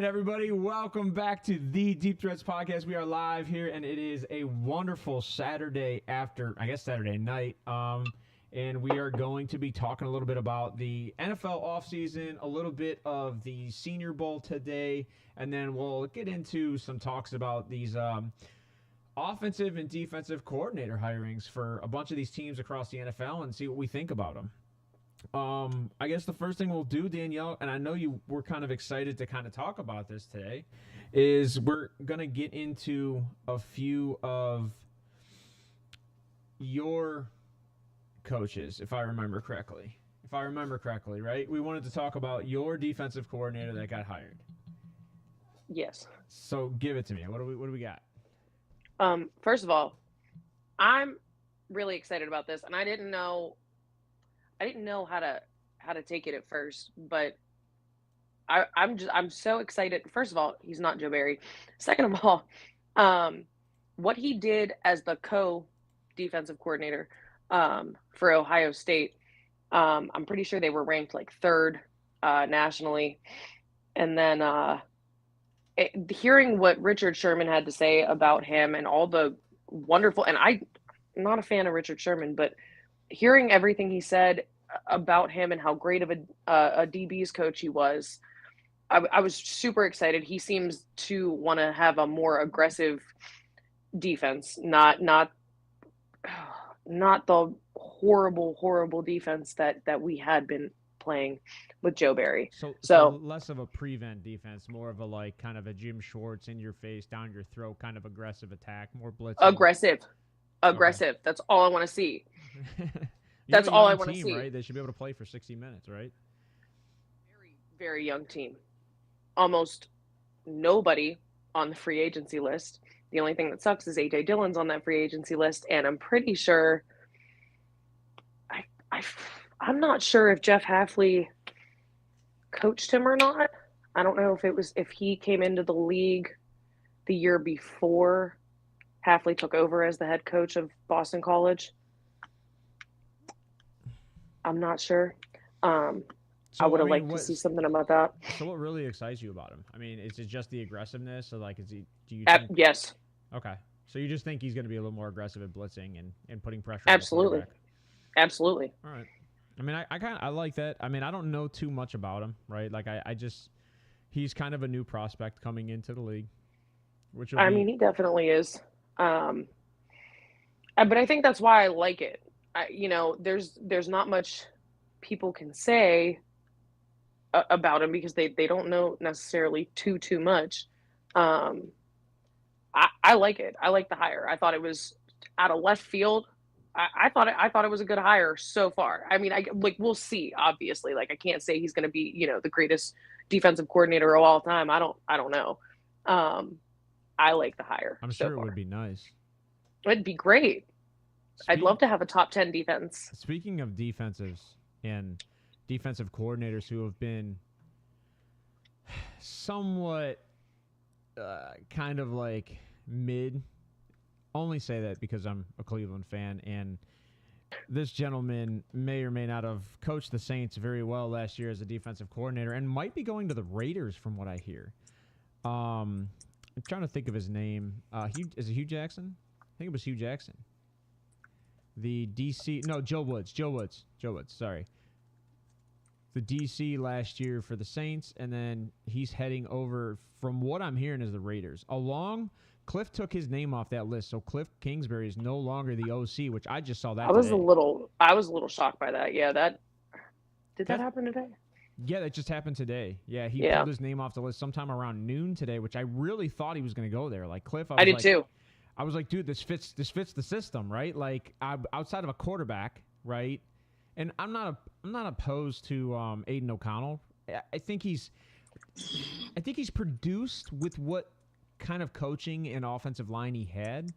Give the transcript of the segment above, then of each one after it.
right, everybody, welcome back to the Deep Threats Podcast. We are live here, and it is a wonderful Saturday Saturday night. And we are going to be talking a little bit about the NFL offseason, a little bit of the Senior Bowl today, and then we'll get into some talks about these offensive and defensive coordinator hirings for a bunch of these teams across the NFL and see what we think about them. I guess the first thing we'll do, Danielle, and I know you were kind of excited to kind of talk about this today, is we're going to get into a few of your coaches, if I remember correctly. Right? We wanted to talk about your defensive coordinator that got hired. Yes. So give it to me. What do we got? First of all, I'm really excited about this, and I didn't know how to take it at first, but I'm so excited. First of all, he's not Joe Barry. Second of all, what he did as the co-defensive coordinator for Ohio State, I'm pretty sure they were ranked like third nationally. And then hearing what Richard Sherman had to say about him and all the wonderful, and I'm not a fan of Richard Sherman, but hearing everything he said about him and how great of a DB's coach he was, I was super excited. He seems to want to have a more aggressive defense, not the horrible defense that we had been playing with Joe Barry. So less of a prevent defense, more of a like kind of a Jim Schwartz in your face, down your throat kind of aggressive attack, more blitzing. Aggressive. Okay. That's all I want to see. That's all I want to see. Right? They should be able to play for 60 minutes, right? Very, very young team. Almost nobody on the free agency list. The only thing that sucks is A.J. Dillon's on that free agency list, and I'm pretty sure I'm not sure if Jeff Hafley coached him or not. I don't know if he came into the league the year before Hafley took over as the head coach of Boston College. I'm not sure. I would have liked to see something about that. So what really excites you about him? I mean, is it just the aggressiveness? Or like, do you think... Yes. Okay. So you just think he's going to be a little more aggressive at blitzing and putting pressure Absolutely. on the quarterback? Absolutely. All right. I mean, I like that. I mean, I don't know too much about him, right? Like, he's kind of a new prospect coming into the league. I mean, he definitely is. But I think that's why I like it. There's not much people can say about him because they don't know necessarily too much. I like it. I like the hire. I thought it was out of left field. I thought it was a good hire so far. I mean, we'll see. Obviously, like I can't say he's going to be the greatest defensive coordinator of all time. I don't know. I like the hire. I'm sure it would be nice. It'd be great. I'd love to have a top 10 defense. Speaking of defensives and defensive coordinators who have been somewhat kind of like mid, only say that because I'm a Cleveland fan, and this gentleman may or may not have coached the Saints very well last year as a defensive coordinator and might be going to the Raiders from what I hear. I'm trying to think of his name. Is it Hugh Jackson? I think it was Hugh Jackson. The DC, no, Joe Woods, sorry. The DC last year for the Saints, and then he's heading over, from what I'm hearing, is the Raiders. Cliff took his name off that list, so Cliff Kingsbury is no longer the OC, which I just saw that I was today. a little shocked by that. Yeah, that happen today? Yeah, that just happened today. Yeah, he pulled his name off the list sometime around noon today, which I really thought he was going to go there. Like Cliff, I did too. I was like, dude, this fits the system, right? Like, outside of a quarterback, right? And I'm not opposed to Aiden O'Connell. I think he's produced with what kind of coaching and offensive line he had.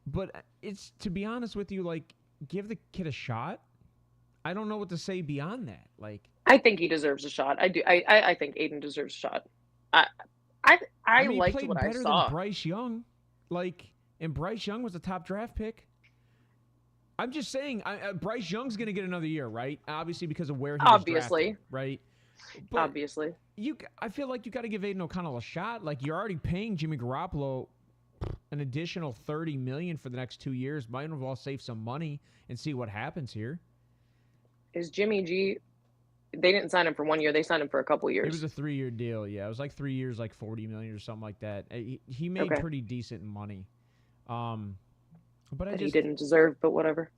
But it's, to be honest with you, like, give the kid a shot. I don't know what to say beyond that. Like, I think he deserves a shot. I do. I think Aiden deserves a shot. I mean, liked he played what I better saw. than Bryce Young. Like, and Bryce Young was a top draft pick. I'm just saying, Bryce Young's going to get another year, right? Obviously, because of where he was drafted, right? But obviously. I feel like you got to give Aiden O'Connell a shot. Like, you're already paying Jimmy Garoppolo an additional $30 million for the next 2 years. Might as well save some money and see what happens here. Is Jimmy G? They didn't sign him for 1 year. They signed him for a couple years. It was a 3-year deal. Yeah, it was like 3 years, like $40 million or something like that. He made pretty decent money. But he didn't deserve, but whatever.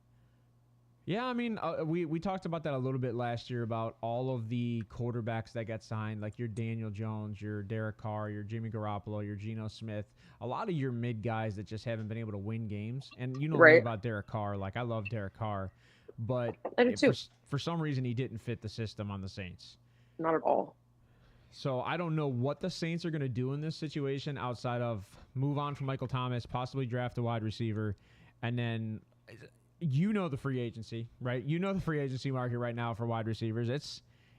Yeah, I mean, we talked about that a little bit last year about all of the quarterbacks that got signed, like your Daniel Jones, your Derek Carr, your Jimmy Garoppolo, your Geno Smith, a lot of your mid guys that just haven't been able to win games. And you know me about Derek Carr. Like, I love Derek Carr, but for some reason he didn't fit the system on the Saints. Not at all. So I don't know what the Saints are going to do in this situation outside of move on from Michael Thomas, possibly draft a wide receiver, and then the free agency, right? You know the free agency market right now for wide receivers.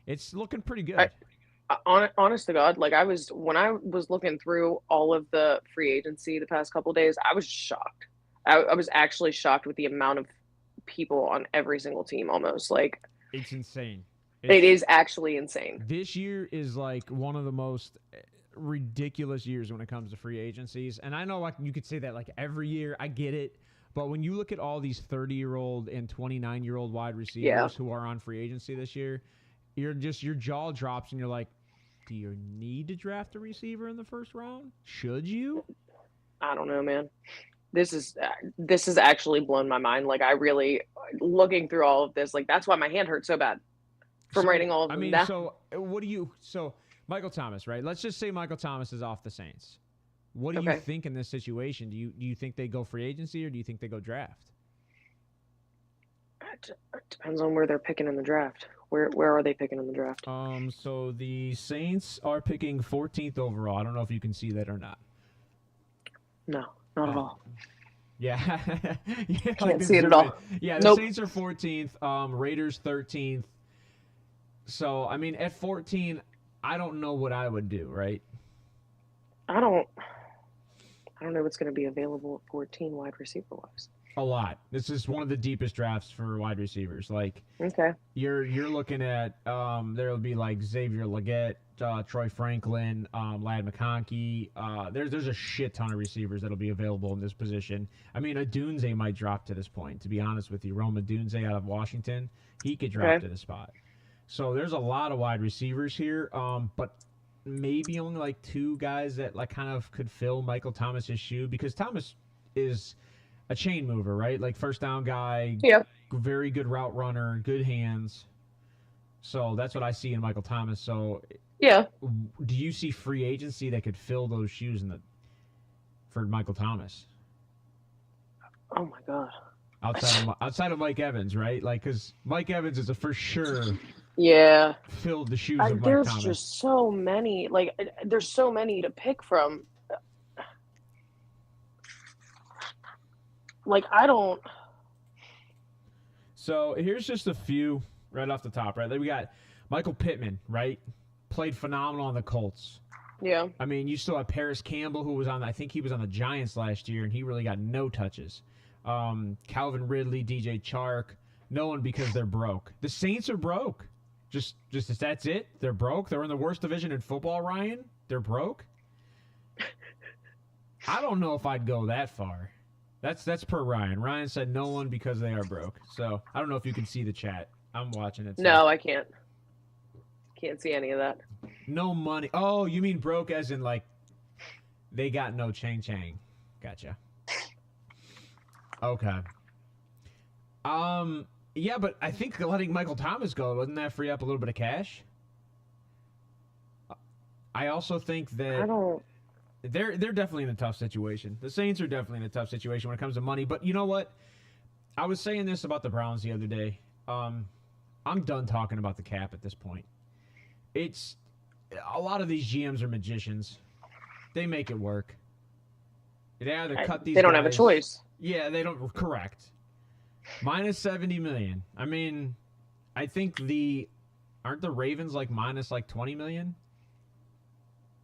It's looking pretty good. Honest to God, like when I was looking through all of the free agency the past couple of days, I was shocked. I was actually shocked with the amount of people on every single team almost. Like, it's insane. It is actually insane. This year is like one of the most ridiculous years when it comes to free agencies. And I know like you could say that like every year. I get it. But when you look at all these 30-year-old and 29-year-old wide receivers who are on free agency this year, your jaw drops and you're like, do you need to draft a receiver in the first round? Should you? I don't know, man. This is actually blown my mind. Like, I really, looking through all of this, like, that's why my hand hurts so bad from writing all of them down. So Michael Thomas, right? Let's just say Michael Thomas is off the Saints. What do you think in this situation? Do you think they go free agency or do you think they go draft? It depends on where they're picking in the draft. Where are they picking in the draft? So the Saints are picking 14th overall. I don't know if you can see that or not. No, not at all. Yeah. Can't see it at all. Yeah, the Saints are 14th, Raiders 13th. So, I mean, at 14, I don't know what I would do, right? I don't know what's going to be available at 14 wide receiver wise. A lot. This is one of the deepest drafts for wide receivers. Like, you're looking at there'll be like Xavier Legette, Troy Franklin, Ladd McConkey. There's a shit ton of receivers that'll be available in this position. I mean, Odunze might drop to this point. To be honest with you, Rome Odunze out of Washington, he could drop to the spot. So there's a lot of wide receivers here, but maybe only like two guys that like kind of could fill Michael Thomas's shoe because Thomas is a chain mover, right? Like first down guy, very good route runner, good hands. So that's what I see in Michael Thomas. So do you see free agency that could fill those shoes for Michael Thomas? Oh my God! Outside of Mike Evans, right? Like because Mike Evans is a for sure. Yeah. Filled the shoes of Mike Thomas. There's just so many. Like, there's so many to pick from. Like, I don't. So, here's just a few right off the top, right? Like, we got Michael Pittman, right? Played phenomenal on the Colts. Yeah. I mean, you still have Paris Campbell, who was I think he was on the Giants last year, and he really got no touches. Calvin Ridley, DJ Chark, no one because they're broke. The Saints are broke. Just that's it. They're broke. They're in the worst division in football, Ryan. They're broke. I don't know if I'd go that far. That's per Ryan. Ryan said no one because they are broke. So I don't know if you can see the chat. I'm watching it. So. No, I can't. Can't see any of that. No money. Oh, you mean broke as in like they got no chang. Gotcha. Okay. Yeah, but I think letting Michael Thomas go, wouldn't that free up a little bit of cash? I also think that they're definitely in a tough situation. The Saints are definitely in a tough situation when it comes to money. But you know what? I was saying this about the Browns the other day. I'm done talking about the cap at this point. It's a lot of these GMs are magicians. They make it work. They either cut these. They don't guys, have a choice. Yeah, they don't. Correct. Minus $70 million. I mean, I think aren't the Ravens like minus like $20 million?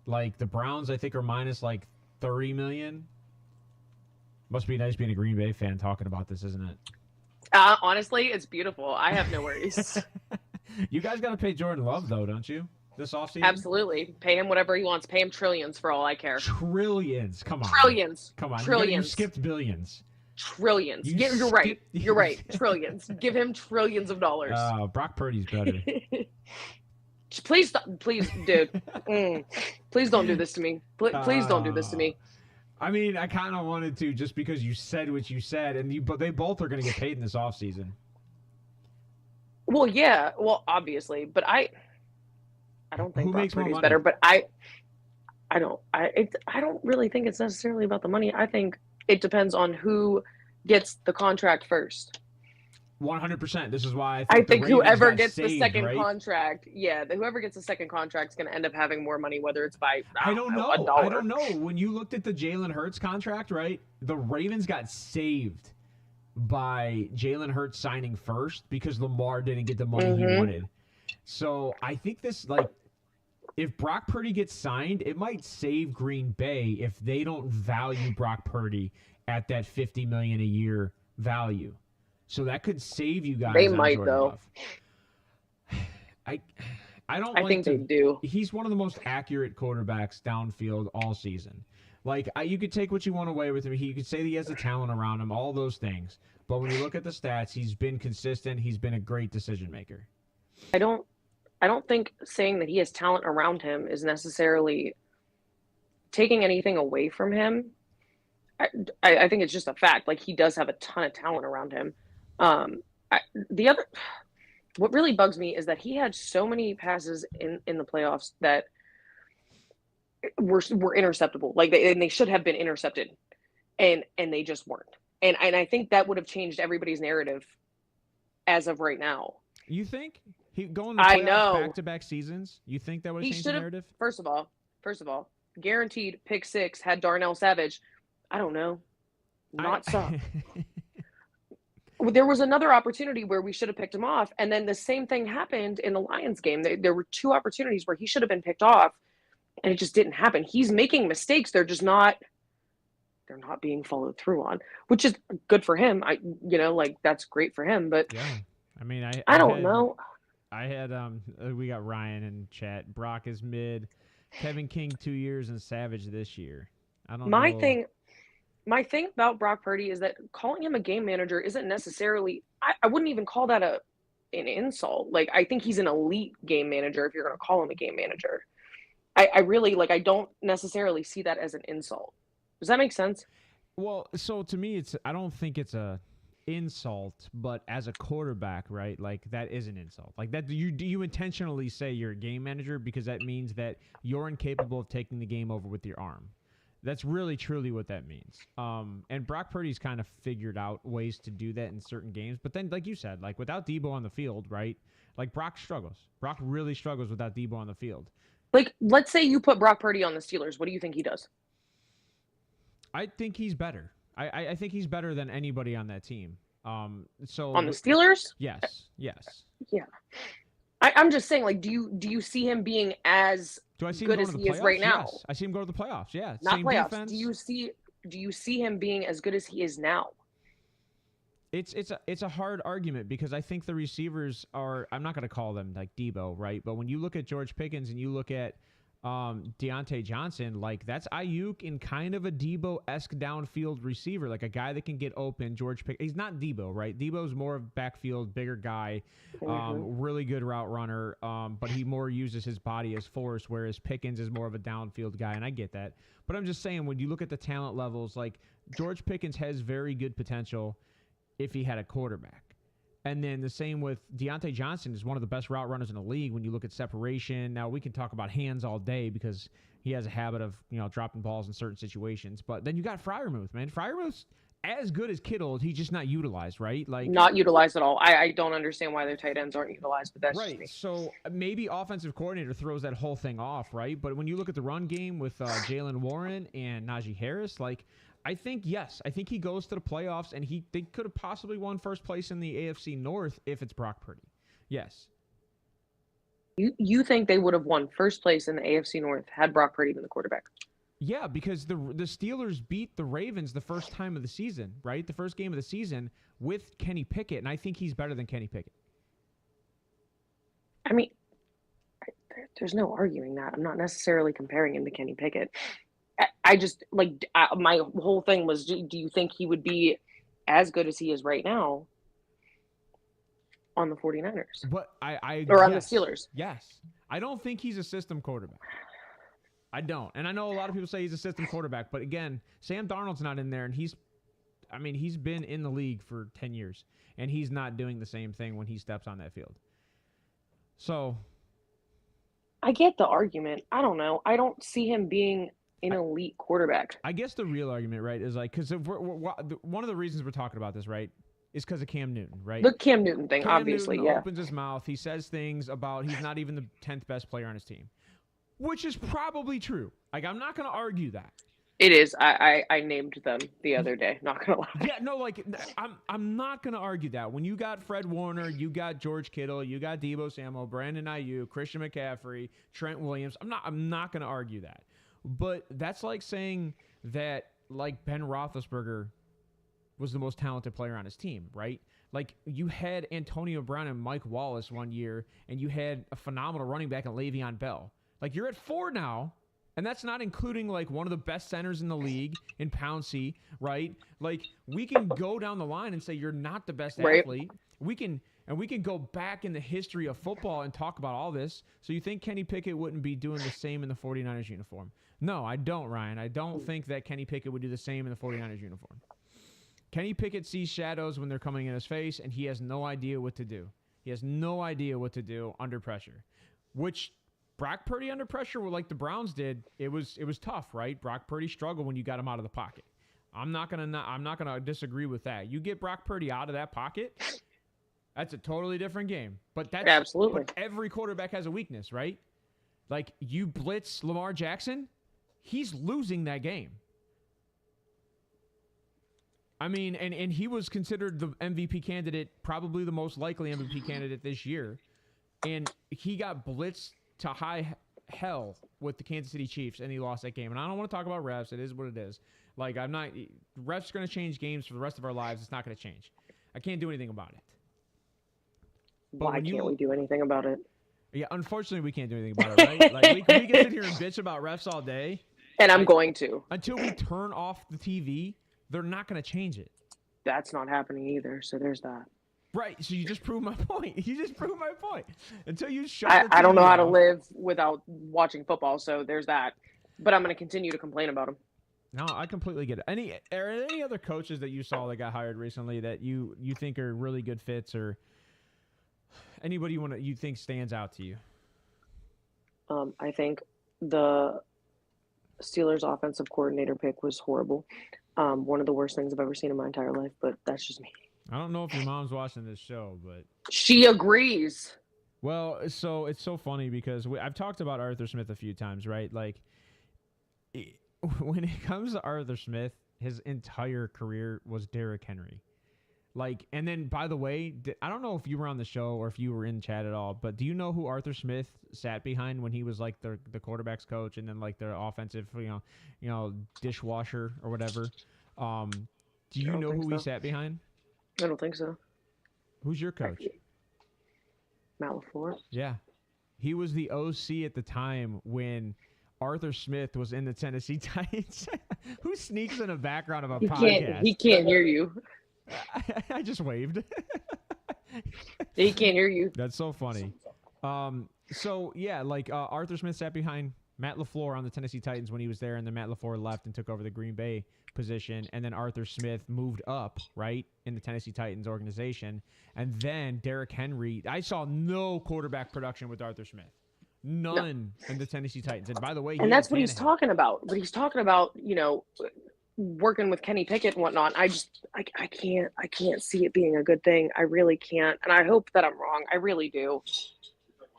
Like the Browns, I think are minus like $30 million. Must be nice being a Green Bay fan talking about this, isn't it? Honestly, it's beautiful. I have no worries. You guys got to pay Jordan Love, though, don't you? This offseason? Absolutely. Pay him whatever he wants. Pay him trillions for all I care. Trillions. Come on. Trillions. Come on. Trillions. You skipped billions. Trillions. You're right. You're right. Trillions. Give him trillions of dollars. Brock Purdy's better. Please, dude. Please don't do this to me. Please don't do this to me. I mean, I kind of wanted to just because you said what you said, but they both are going to get paid in this offseason. Well, yeah. Well, obviously, but I don't think Brock Purdy's better. But I don't really think it's necessarily about the money. I think it depends on who gets the contract first. 100%. This is why I think whoever gets the second contract, whoever gets the second contract is going to end up having more money, whether it's by I don't know. I don't know. When you looked at the Jalen Hurts contract, right? The Ravens got saved by Jalen Hurts signing first because Lamar didn't get the money he wanted. So I think this, like, if Brock Purdy gets signed, it might save Green Bay if they don't value Brock Purdy at that $50 million a year value. So that could save you guys. They might, though. I think they do. He's one of the most accurate quarterbacks downfield all season. Like, you could take what you want away with him. You could say that he has the talent around him, all those things. But when you look at the stats, he's been consistent. He's been a great decision maker. I don't think saying that he has talent around him is necessarily taking anything away from him. I think it's just a fact. Like, he does have a ton of talent around him. What really bugs me is that he had so many passes in the playoffs that were interceptable. Like, they should have been intercepted, and they just weren't. And I think that would have changed everybody's narrative as of right now. You think he going to playoffs back-to-back seasons? You think that would have changed the narrative? First of all, guaranteed pick six had Darnell Savage. I don't know, suck. There was another opportunity where we should have picked him off, and then the same thing happened in the Lions game. There were two opportunities where he should have been picked off, and it just didn't happen. He's making mistakes. They're not being followed through on, which is good for him. That's great for him. But yeah, I mean, I don't know. I had we got Ryan in chat. Brock is mid. Kevin King 2 years and Savage this year. I don't know. My thing about Brock Purdy is that calling him a game manager isn't necessarily – I wouldn't even call that an insult. Like, I think he's an elite game manager if you're going to call him a game manager. I really – I don't necessarily see that as an insult. Does that make sense? Well, so to me, I don't think it's a insult, but as a quarterback, right, like, that is an insult. Like, that you intentionally say you're a game manager because that means that you're incapable of taking the game over with your arm. That's really, truly what that means. And Brock Purdy's kind of figured out ways to do that in certain games. But then, like you said, like, without Debo on the field, right, like, Brock struggles. Brock really struggles without Debo on the field. Like, let's say you put Brock Purdy on the Steelers. What do you think he does? I think he's better. I think he's better than anybody on that team. So on the Steelers? Yes. Yeah. I'm just saying, like, do you see him being as good as he is right now? Yes. I see him go to the playoffs. Yeah, not same playoffs. Defense. Do you see him being as good as he is now? It's a hard argument because I think the receivers are. I'm not going to call them like Debo, right? But when you look at George Pickens and you look at Deontay Johnson, like, that's Ayuk in kind of a Debo-esque downfield receiver, like a guy that can get open. George Pickens, he's not Debo, right? Debo's more of backfield, bigger guy, really good route runner, but he more uses his body as force, whereas Pickens is more of a downfield guy, and I get that. But I'm just saying, when you look at the talent levels, like, George Pickens has very good potential if he had a quarterback. And then the same with Deontay Johnson is one of the best route runners in the league when you look at separation. Now, we can talk about hands all day because he has a habit of, dropping balls in certain situations. But then you got Freiermuth, man. Freiermuth's as good as Kittle. He's just not utilized, right? Like, not utilized at all. I don't understand why their tight ends aren't utilized, but that's right. Just me. So maybe offensive coordinator throws that whole thing off, right? But when you look at the run game with Jalen Warren and Najee Harris, like, I think he goes to the playoffs, and they could have possibly won first place in the AFC North if it's Brock Purdy. Yes. You think they would have won first place in the AFC North had Brock Purdy been the quarterback? Yeah, because the Steelers beat the Ravens the first time of the season, right? The first game of the season with Kenny Pickett, and I think he's better than Kenny Pickett. I mean, there's no arguing that. I'm not necessarily comparing him to Kenny Pickett. I just, my whole thing was, do you think he would be as good as he is right now on the 49ers? But or on the Steelers? Yes. I don't think he's a system quarterback. I don't. And I know a lot of people say he's a system quarterback, but again, Sam Darnold's not in there, and he's been in the league for 10 years, and he's not doing the same thing when he steps on that field. So I get the argument. I don't know. I don't see him being an elite quarterback. I guess the real argument, right, is like, because one of the reasons we're talking about this, right, is because of Cam Newton, right? The Cam Newton thing, Cam obviously, Newton yeah. opens his mouth. He says things about he's not even the 10th best player on his team, which is probably true. Like, I'm not going to argue that. It is. I named them the other day. Not gonna lie. Yeah, no, like I'm not gonna argue that. When you got Fred Warner, you got George Kittle, you got Deebo Samuel, Brandon Ayuk, Christian McCaffrey, Trent Williams. I'm not gonna argue that. But that's like saying that like Ben Roethlisberger was the most talented player on his team, right? Like you had Antonio Brown and Mike Wallace one year, and you had a phenomenal running back in Le'Veon Bell. Like you're at 4 now. And that's not including, like, one of the best centers in the league in Pouncey, right? Like, we can go down the line and say you're not the best athlete. We can go back in the history of football and talk about all this. So you think Kenny Pickett wouldn't be doing the same in the 49ers uniform? No, I don't, Ryan. I don't think that Kenny Pickett would do the same in the 49ers uniform. Kenny Pickett sees shadows when they're coming in his face, and he has no idea what to do. He has no idea what to do under pressure, which Brock Purdy under pressure, like the Browns did, it was tough, right? Brock Purdy struggled when you got him out of the pocket. I'm not gonna disagree with that. You get Brock Purdy out of that pocket, that's a totally different game. But that's absolutely. But every quarterback has a weakness, right? Like you blitz Lamar Jackson, he's losing that game. I mean, and he was considered the MVP candidate, probably the most likely MVP candidate this year, and he got blitzed to high hell with the Kansas City Chiefs, and he lost that game. And I don't want to talk about refs. It is what it is. Like, refs are going to change games for the rest of our lives. It's not going to change. I can't do anything about it. Why can't we do anything about it? Yeah, unfortunately, we can't do anything about it, right? Like, we can sit here and bitch about refs all day. And I'm going to. Until we turn off the TV, they're not going to change it. That's not happening either, so there's that. Right, so you just proved my point. Until you shut the TV I don't know how to off. live without watching football, so there's that. But I'm going to continue to complain about them. No, I completely get it. Are there any other coaches that you saw that got hired recently that you think are really good fits, or anybody you think stands out to you? I think the Steelers' offensive coordinator pick was horrible. One of the worst things I've ever seen in my entire life, but that's just me. I don't know if your mom's watching this show, but she agrees. Well, so it's so funny because I've talked about Arthur Smith a few times, right? Like, when it comes to Arthur Smith, his entire career was Derrick Henry. Like, and then, by the way, I don't know if you were on the show or if you were in chat at all, but do you know who Arthur Smith sat behind when he was like the quarterback's coach and then like the offensive, you know, dishwasher or whatever? Do you know who he sat behind? I don't think so. Who's your coach? Matt LaFleur. Yeah. He was the OC at the time when Arthur Smith was in the Tennessee Titans. Who sneaks in the background of a podcast? He can't hear you. I just waved. He can't hear you. That's so funny. So, yeah, like Arthur Smith sat behind Matt LaFleur on the Tennessee Titans when he was there, and then Matt LaFleur left and took over the Green Bay position, and then Arthur Smith moved up, right, in the Tennessee Titans organization, and then Derrick Henry. I saw no quarterback production with Arthur Smith. None in the Tennessee Titans. And by the way, and that's what he's talking about. But he's talking about, you know, working with Kenny Pickett and whatnot. I can't see it being a good thing. I really can't. And I hope that I'm wrong. I really do.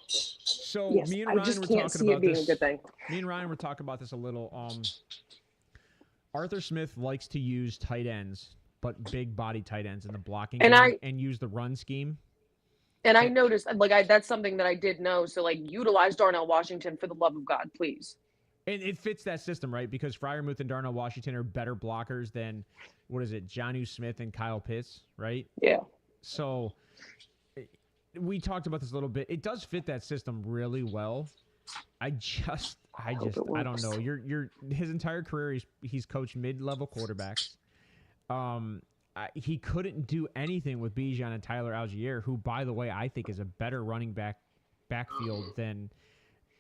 So yes, me and Ryan I just were can't talking see about it being this. A good thing. Me and Ryan were talking about this a little. Arthur Smith likes to use tight ends, but big body tight ends in the blocking game and use the run scheme. And I noticed, like, that's something that I did know. So, like, utilize Darnell Washington for the love of God, please. And it fits that system, right? Because Freiermuth and Darnell Washington are better blockers than, Jonnu Smith and Kyle Pitts, right? Yeah. So, we talked about this a little bit. It does fit that system really well. I don't know. His entire career he's coached mid-level quarterbacks. He couldn't do anything with Bijan and Tyler Algier, who, by the way, I think is a better running backfield than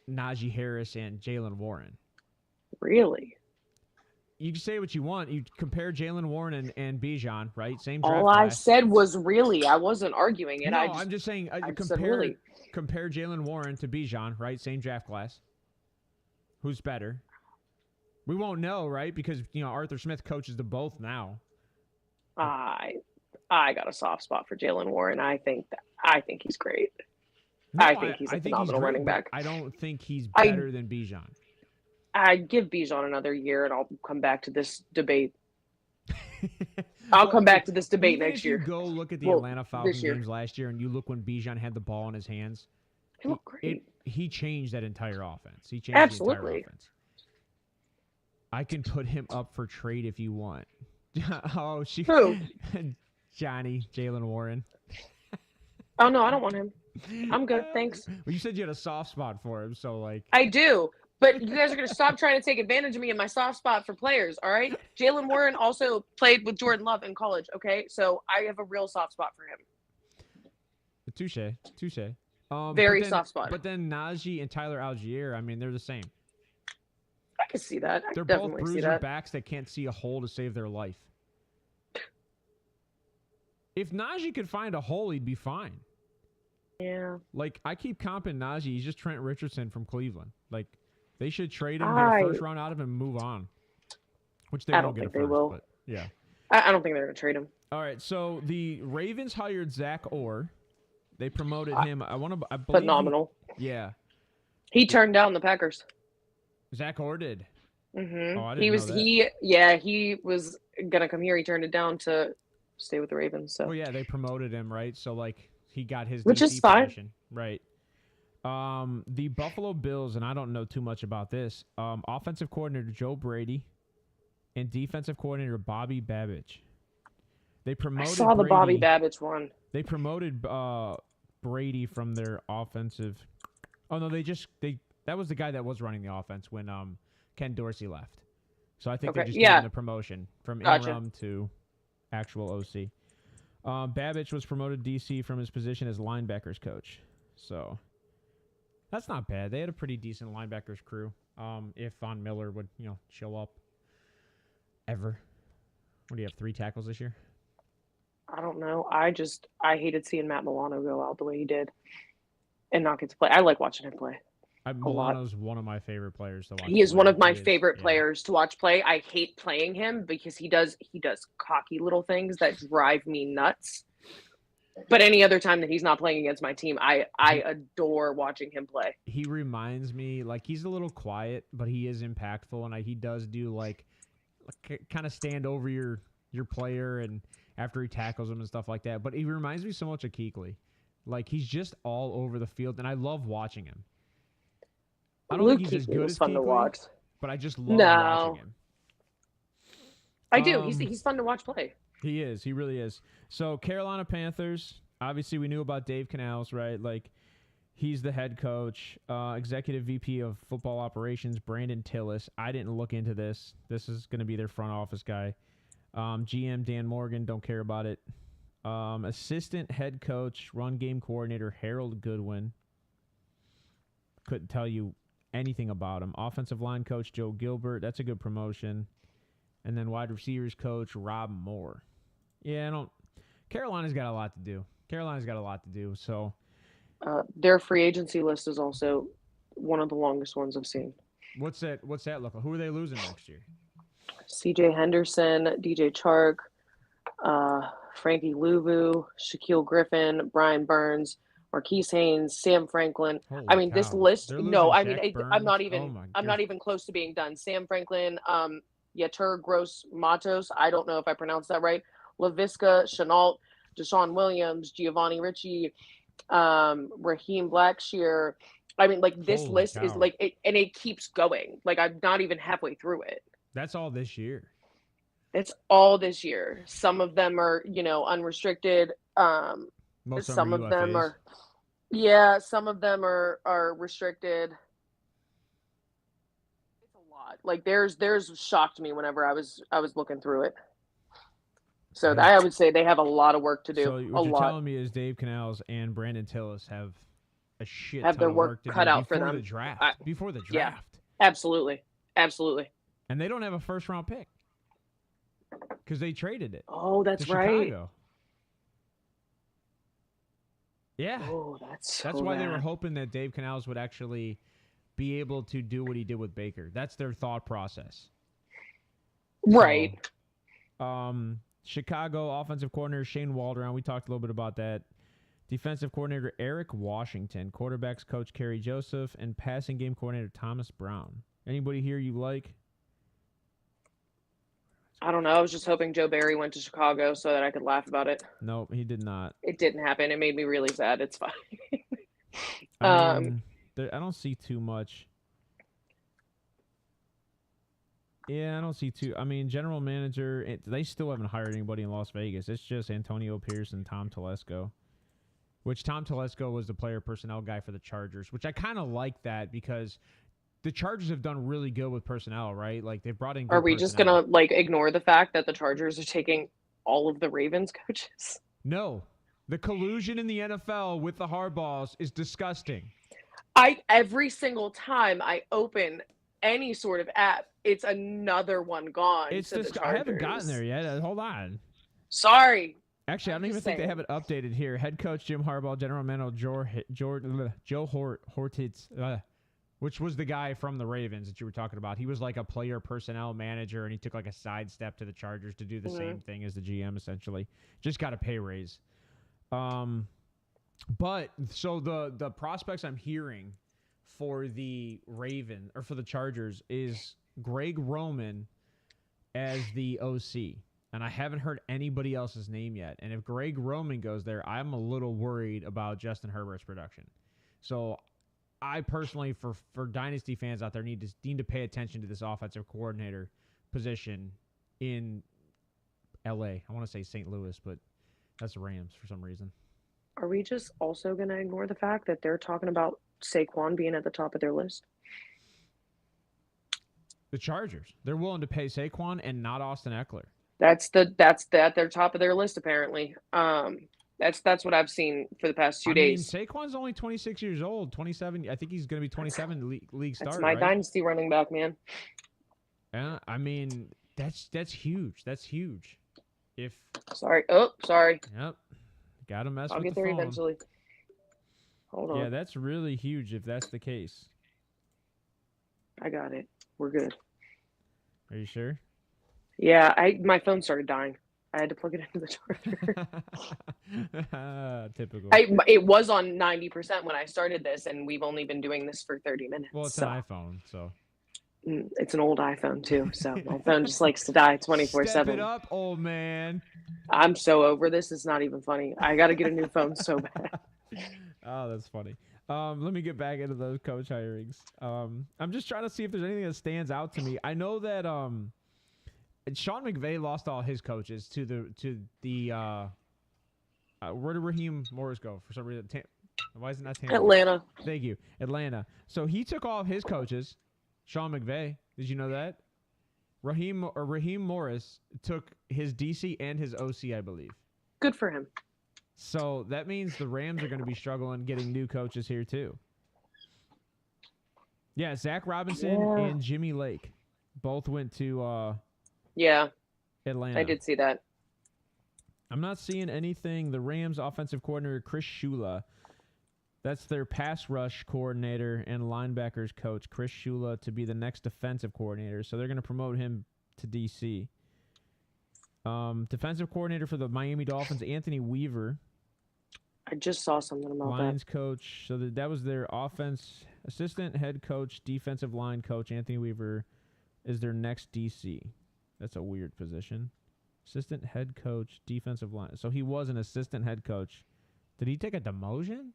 Najee Harris and Jaylen Warren. Really? You can say what you want. You compare Jaylen Warren and Bijan, right? Same draft All class. I said was really. I wasn't arguing it. No, I'm just saying compare Jaylen Warren to Bijan, right? Same draft class. Who's better? We won't know, right? Because Arthur Smith coaches them both now. I got a soft spot for Jaylen Warren. I think he's great. No, I think he's a phenomenal running back. I don't think he's better than Bijan. I'd give Bijan another year, and I'll come back to this debate. I'll come back to this debate next year. If you go look at the Atlanta Falcons games last year, and you look when Bijan had the ball in his hands, he looked great. He changed that entire offense. He changed Absolutely. the entire offense. I can put him up for trade if you want. Oh, Who? Johnny, Jaylen Warren. Oh, no, I don't want him. I'm good, thanks. Well, you said you had a soft spot for him, so like. I do, but you guys are going to stop trying to take advantage of me and my soft spot for players, all right? Jaylen Warren also played with Jordan Love in college, okay? So I have a real soft spot for him. Touche. Very soft spot. But then Najee and Tyler Algier, I mean, they're the same. I can see that. They're both bruiser backs that can't see a hole to save their life. If Najee could find a hole, he'd be fine. Yeah. Like, I keep comping Najee. He's just Trent Richardson from Cleveland. Like, they should trade him, get a first round out of him, and move on. Which they won't get a first, but yeah. I don't think they're going to trade him. All right, so the Ravens hired Zach Orr. They promoted him. I believe phenomenal. Yeah. He turned down the Packers. Zach Orr did. Mm-hmm. Oh, I didn't know that. He was going to come here. He turned it down to stay with the Ravens. So. Well, yeah, they promoted him, right? So, like, he got his which DC is fine. position. Right. The Buffalo Bills, and I don't know too much about this, offensive coordinator Joe Brady and defensive coordinator Bobby Babich. They promoted I saw the Bobby Babich one. They promoted Brady from their offensive. Oh, no, that was the guy that was running the offense when Ken Dorsey left. So I think they just gave him the promotion from interim to actual OC. Babich was promoted DC from his position as linebackers coach. So that's not bad. They had a pretty decent linebackers crew. If Von Miller would, show up ever. What do you have, 3 tackles this year? I don't know. I hated seeing Matt Milano go out the way he did and not get to play. I like watching him play. Milano's one of my favorite players to watch. He is one of my favorite players to watch play. I hate playing him because he does cocky little things that drive me nuts. But any other time that he's not playing against my team, I adore watching him play. He reminds me, like, he's a little quiet, but he is impactful, and he does do like kind of stand over your player and after he tackles him and stuff like that. But he reminds me so much of Kuechly. Like, he's just all over the field, and I love watching him. I don't think he's as good as fun to watch, but I just love watching him. I do. He's fun to watch play. He is. He really is. So, Carolina Panthers, obviously we knew about Dave Canales, right? Like, he's the head coach. Executive VP of Football Operations, Brandon Tillis. I didn't look into this. This is going to be their front office guy. GM, Dan Morgan, don't care about it. Assistant head coach, run game coordinator, Harold Goodwin. Couldn't tell you anything about him. Offensive line coach, Joe Gilbert. That's a good promotion. And then wide receivers coach, Rob Moore. Yeah, Carolina's got a lot to do. So their free agency list is also one of the longest ones I've seen. What's that look like? Who are they losing next year? CJ Henderson, DJ Chark, Frankie Louvu, Shaquille Griffin, Brian Burns, Marquise Haynes, Sam Franklin. Holy this cow. list. No, I Jack mean, Burns? I'm not even close to being done. Sam Franklin, Yetur Gross Matos. I don't know if I pronounced that right. LaVisca, Chenault, Deshaun Williams, Giovanni Ricci, Raheem Blackshear. I mean, like, this Holy list cow. is like, and it keeps going. Like, I'm not even halfway through it. That's all this year. It's all this year. Some of them are, unrestricted. No, Most Some of of them them are UFAs. are, yeah, some of them are restricted. It's a lot. Like there's shocked me whenever I was looking through it. So Dang. I would say they have a lot of work to do. So A what you're lot. telling me is Dave Canales and Brandon Tillis have a shit Have ton their of work work to cut do out for before them. the draft. Before the Yeah, draft. absolutely. Absolutely. And they don't have a first round pick because they traded it Oh, to that's right. Chicago. Yeah. Oh, that's That's so why they were bad. hoping that Dave Canales would actually be able to do what he did with Baker. That's their thought process. Right. So, Chicago offensive coordinator Shane Waldron. We talked a little bit about that. Defensive coordinator Eric Washington. Quarterbacks coach Kerry Joseph. And passing game coordinator Thomas Brown. Anybody here you like? I don't know. I was just hoping Joe Barry went to Chicago so that I could laugh about it. Nope, he did not. It didn't happen. It made me really sad. It's fine. I mean, I don't see too much. Yeah, I don't see too. I mean, general manager, they still haven't hired anybody in Las Vegas. It's just Antonio Pierce and Tom Telesco, which Tom Telesco was the player personnel guy for the Chargers, which I kind of like that because the Chargers have done really good with personnel, right? Like they've brought in good Are we just personnel. gonna ignore the fact that the Chargers are taking all of the Ravens coaches? No. The collusion in the NFL with the hardballs is disgusting. Every single time I open any sort of app, it's another one gone. It's to just the I Chargers. haven't gotten there yet. Hold on. Sorry. Actually, I don't even think they have it updated here. Head coach Jim Harbaugh, general manager Joe Hortitz, which was the guy from the Ravens that you were talking about. He was like a player personnel manager, and he took like a sidestep to the Chargers to do the same thing as the GM, essentially. Just got a pay raise. But so the prospects I'm hearing for the for the Chargers is Greg Roman as the OC. And I haven't heard anybody else's name yet. And if Greg Roman goes there, I'm a little worried about Justin Herbert's production. So I personally, for Dynasty fans out there, need to pay attention to this offensive coordinator position in L.A. I want to say St. Louis, but that's the Rams for some reason. Are we just also going to ignore the fact that they're talking about Saquon being at the top of their list? The Chargers. They're willing to pay Saquon and not Austin Eckler. That's their top of their list apparently. That's what I've seen for the past 2 days. I mean, Saquon's only 26 years old, 27. I think he's going to be 27 league starter. That's my dynasty running back, man. Yeah, I mean that's huge. That's huge. Sorry. Yep. Got to mess I'll with get the there phone. eventually. Hold on. Yeah, that's really huge if that's the case. I got it. We're good. Are you sure? Yeah, my phone started dying. I had to plug it into the charger. Typical. It was on 90% when I started this, and we've only been doing this for 30 minutes. Well, it's an iPhone, so. It's an old iPhone, too, so my phone just likes to die 24/7. Step it up, old man. I'm so over this. It's not even funny. I got to get a new phone so bad. Oh, that's funny. Let me get back into those coach hirings. I'm just trying to see if there's anything that stands out to me. I know that Sean McVay lost all his coaches to the where did Raheem Morris go for some reason? Why isn't that Tampa? Atlanta. Thank you, Atlanta. So he took all of his coaches. Sean McVay, did you know that? Raheem Morris took his DC and his OC, I believe. Good for him. So that means the Rams are going to be struggling getting new coaches here too. Yeah, Zach Robinson and Jimmy Lake both went to Atlanta. I did see that. I'm not seeing anything. The Rams offensive coordinator Chris Shula, that's their pass rush coordinator and linebackers coach, Chris Shula, to be the next defensive coordinator. So they're going to promote him to DC. Defensive coordinator for the Miami Dolphins, Anthony Weaver. I just saw something about Lions coach. So that was their assistant head coach, defensive line coach. Anthony Weaver is their next DC. That's a weird position. Assistant head coach, defensive line. So he was an assistant head coach. Did he take a demotion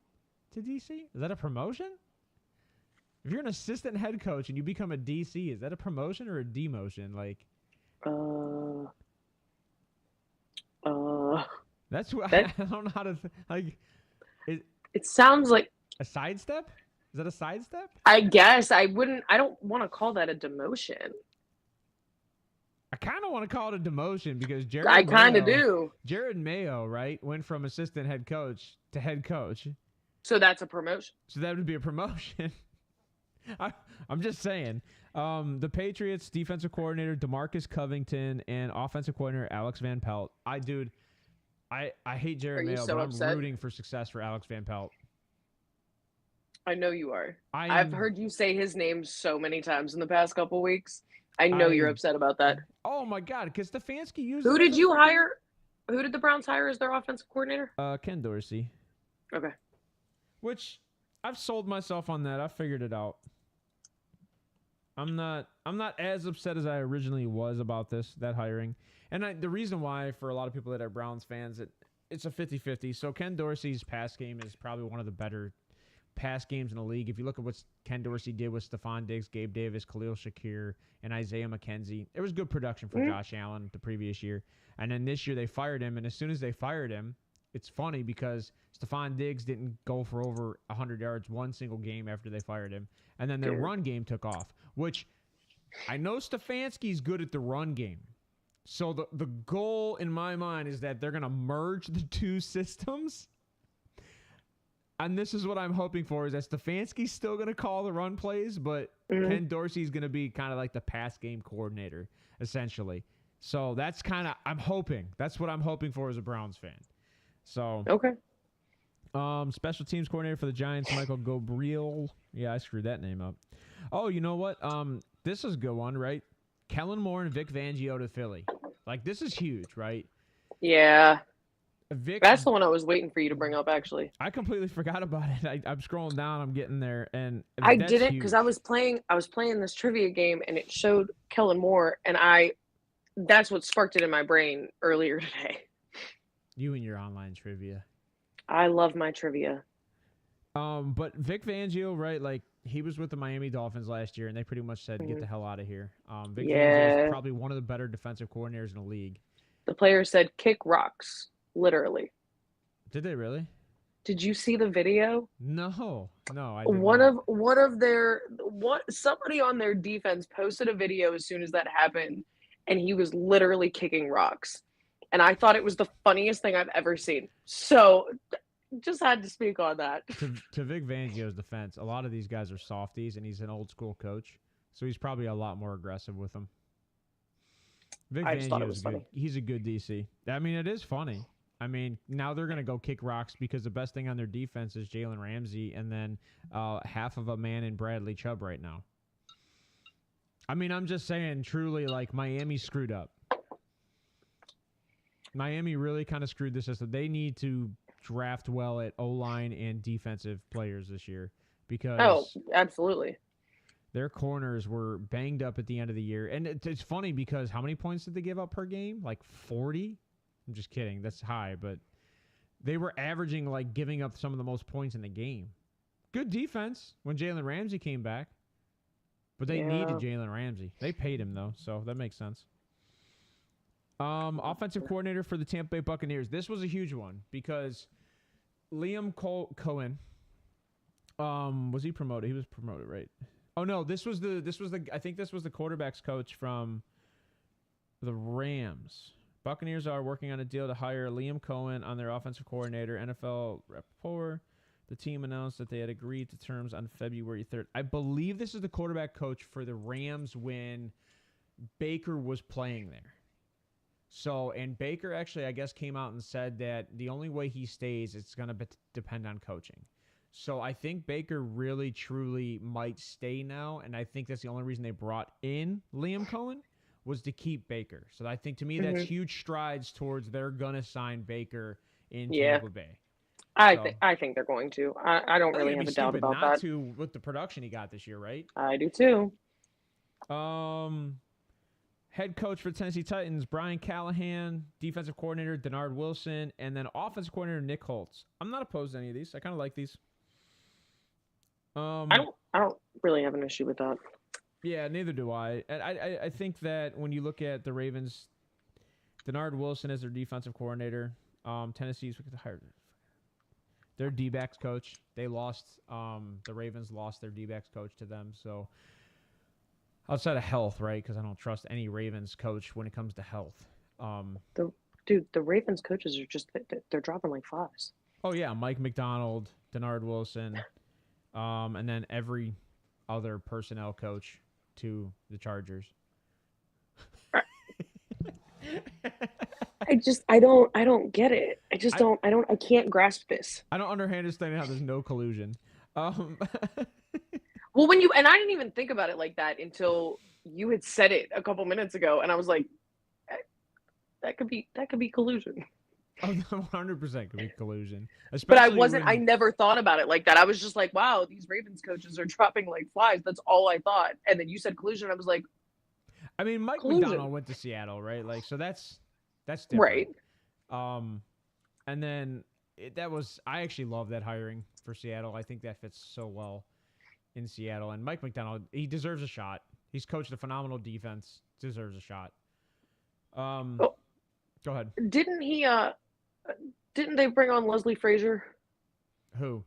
to DC? Is that a promotion? If you're an assistant head coach and you become a DC, is that a promotion or a demotion? Like, That's what I don't know how to like. It sounds like a sidestep. Is that a sidestep? I guess I don't want to call that a demotion. I kind of want to call it a demotion because I kind of do. Jared Mayo, right, went from assistant head coach to head coach. So that's a promotion. So that would be a promotion. I'm just saying. The Patriots defensive coordinator DeMarcus Covington and offensive coordinator Alex Van Pelt. I hate Jared Mayo, but I'm rooting for success for Alex Van Pelt. I know you are. I've heard you say his name so many times in the past couple weeks. I know you're upset about that. Oh my God, because Stefanski used. Who did you hire? Who did the Browns hire as their offensive coordinator? Ken Dorsey. Okay. Which I've sold myself on that. I figured it out. I'm not as upset as I originally was about that hiring. And the reason why, for a lot of people that are Browns fans, it's a 50-50. So Ken Dorsey's pass game is probably one of the better pass games in the league. If you look at what Ken Dorsey did with Stephon Diggs, Gabe Davis, Khalil Shakir, and Isaiah McKenzie, it was good production for Josh Allen the previous year. And then this year they fired him, and as soon as they fired him, it's funny because Stephon Diggs didn't go for over 100 yards one single game after they fired him. And then their run game took off, which I know Stefanski's good at the run game. So the goal in my mind is that they're going to merge the two systems. And this is what I'm hoping for, is that Stefanski's still going to call the run plays, but Ken Dorsey's going to be kind of like the pass game coordinator, essentially. So that's kind of, I'm hoping. That's what I'm hoping for as a Browns fan. So okay. Special teams coordinator for the Giants, Michael Gabriel. Yeah, I screwed that name up. Oh, you know what? This is a good one, right? Kellen Moore and Vic Fangio to Philly. Like, this is huge, right? Yeah. Vic, that's the one I was waiting for you to bring up, actually. I completely forgot about it. I'm scrolling down. I'm getting there, and I didn't because I was playing this trivia game, and it showed Kellen Moore, and that's what sparked it in my brain earlier today. You and your online trivia. I love my trivia. But Vic Fangio, right? Like, he was with the Miami Dolphins last year, and they pretty much said, "Get the hell out of here." Vic Fangio is probably one of the better defensive coordinators in the league. The players said, "Kick rocks." Literally. Did they really? Did you see the video? No, I didn't. Somebody on their defense posted a video as soon as that happened, and he was literally kicking rocks. And I thought it was the funniest thing I've ever seen. So just had to speak on that. To Vic Fangio's defense, a lot of these guys are softies, and he's an old school coach, so he's probably a lot more aggressive with them. Vic Fangio is good. He's a good DC. I mean, it is funny. I mean, now they're going to go kick rocks because the best thing on their defense is Jalen Ramsey and then half of a man in Bradley Chubb right now. I mean, I'm just saying, truly, like, Miami screwed up. Miami really kind of screwed the system. They need to draft well at O-line and defensive players this year because... Oh, absolutely. Their corners were banged up at the end of the year. And it's funny because how many points did they give up per game? Like 40? I'm just kidding. That's high, but they were averaging, like, giving up some of the most points in the game. Good defense when Jalen Ramsey came back, but they needed Jalen Ramsey. They paid him, though, so that makes sense. Offensive coordinator for the Tampa Bay Buccaneers. This was a huge one because Liam Cohen, was he promoted? He was promoted, right? Oh no, this was the I think this was the quarterback's coach from the Rams. Buccaneers are working on a deal to hire Liam Cohen on their offensive coordinator. NFL rapport. The team announced that they had agreed to terms on February 3rd. I believe this is the quarterback coach for the Rams when Baker was playing there. So, and Baker actually, I guess, came out and said that the only way he stays, it's going to depend on coaching. So I think Baker really, truly might stay now, and I think that's the only reason they brought in Liam Cohen was to keep Baker. So I think, to me, that's huge strides towards they're going to sign Baker in Tampa Bay. I think they're going to. I don't really have a doubt about that. With the production he got this year, right? I do too. Head coach for the Tennessee Titans, Brian Callahan. Defensive coordinator, Denard Wilson. And then offensive coordinator, Nick Holtz. I'm not opposed to any of these. I kind of like these. I don't really have an issue with that. Yeah, neither do I. And I think that when you look at the Ravens, Denard Wilson as their defensive coordinator, Tennessee's hired their D-backs coach. They lost. The Ravens lost their D-backs coach to them. So outside of health, right? Because I don't trust any Ravens coach when it comes to health. The Ravens coaches are just they're dropping like flies. Oh yeah, Mike McDonald, Denard Wilson, and then every other personnel coach to the Chargers. I don't get it. I can't grasp this. I don't understand how there's no collusion. Well, and I didn't even think about it like that until you had said it a couple minutes ago, and I was like, that could be collusion. Oh, 100% could be collusion. But I never thought about it like that. I was just like, wow, these Ravens coaches are dropping like flies. That's all I thought. And then you said collusion. I was like, I mean, Mike collusion. McDonald went to Seattle, right? Like, so that's different. Right. And then I actually love that hiring for Seattle. I think that fits so well in Seattle. And Mike McDonald, he deserves a shot. He's coached a phenomenal defense. Deserves a shot. Go ahead. Didn't they bring on Leslie Frazier? Who?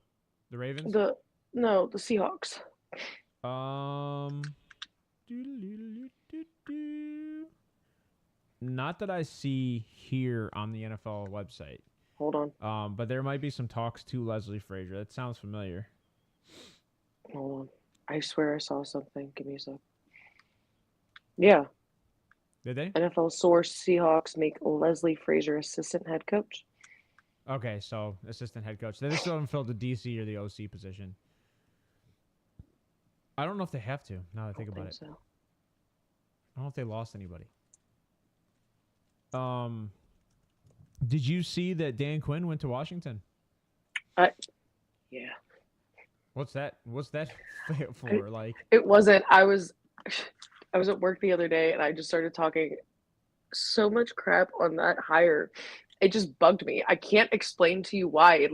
The Ravens? The Seahawks. Not that I see here on the NFL website. Hold on. But there might be some talks to Leslie Frazier. That sounds familiar. Hold on. I swear I saw something. Give me a sec. Yeah. Did they? NFL source: Seahawks make Leslie Frazier assistant head coach. Okay, so assistant head coach. They still haven't filled the DC or the OC position. I don't know if they have to. Now that I think about it, so. I don't know if they lost anybody. Did you see that Dan Quinn went to Washington? Yeah. What's that for? It wasn't. I was at work the other day and I just started talking so much crap on that hire. It just bugged me. I can't explain to you why.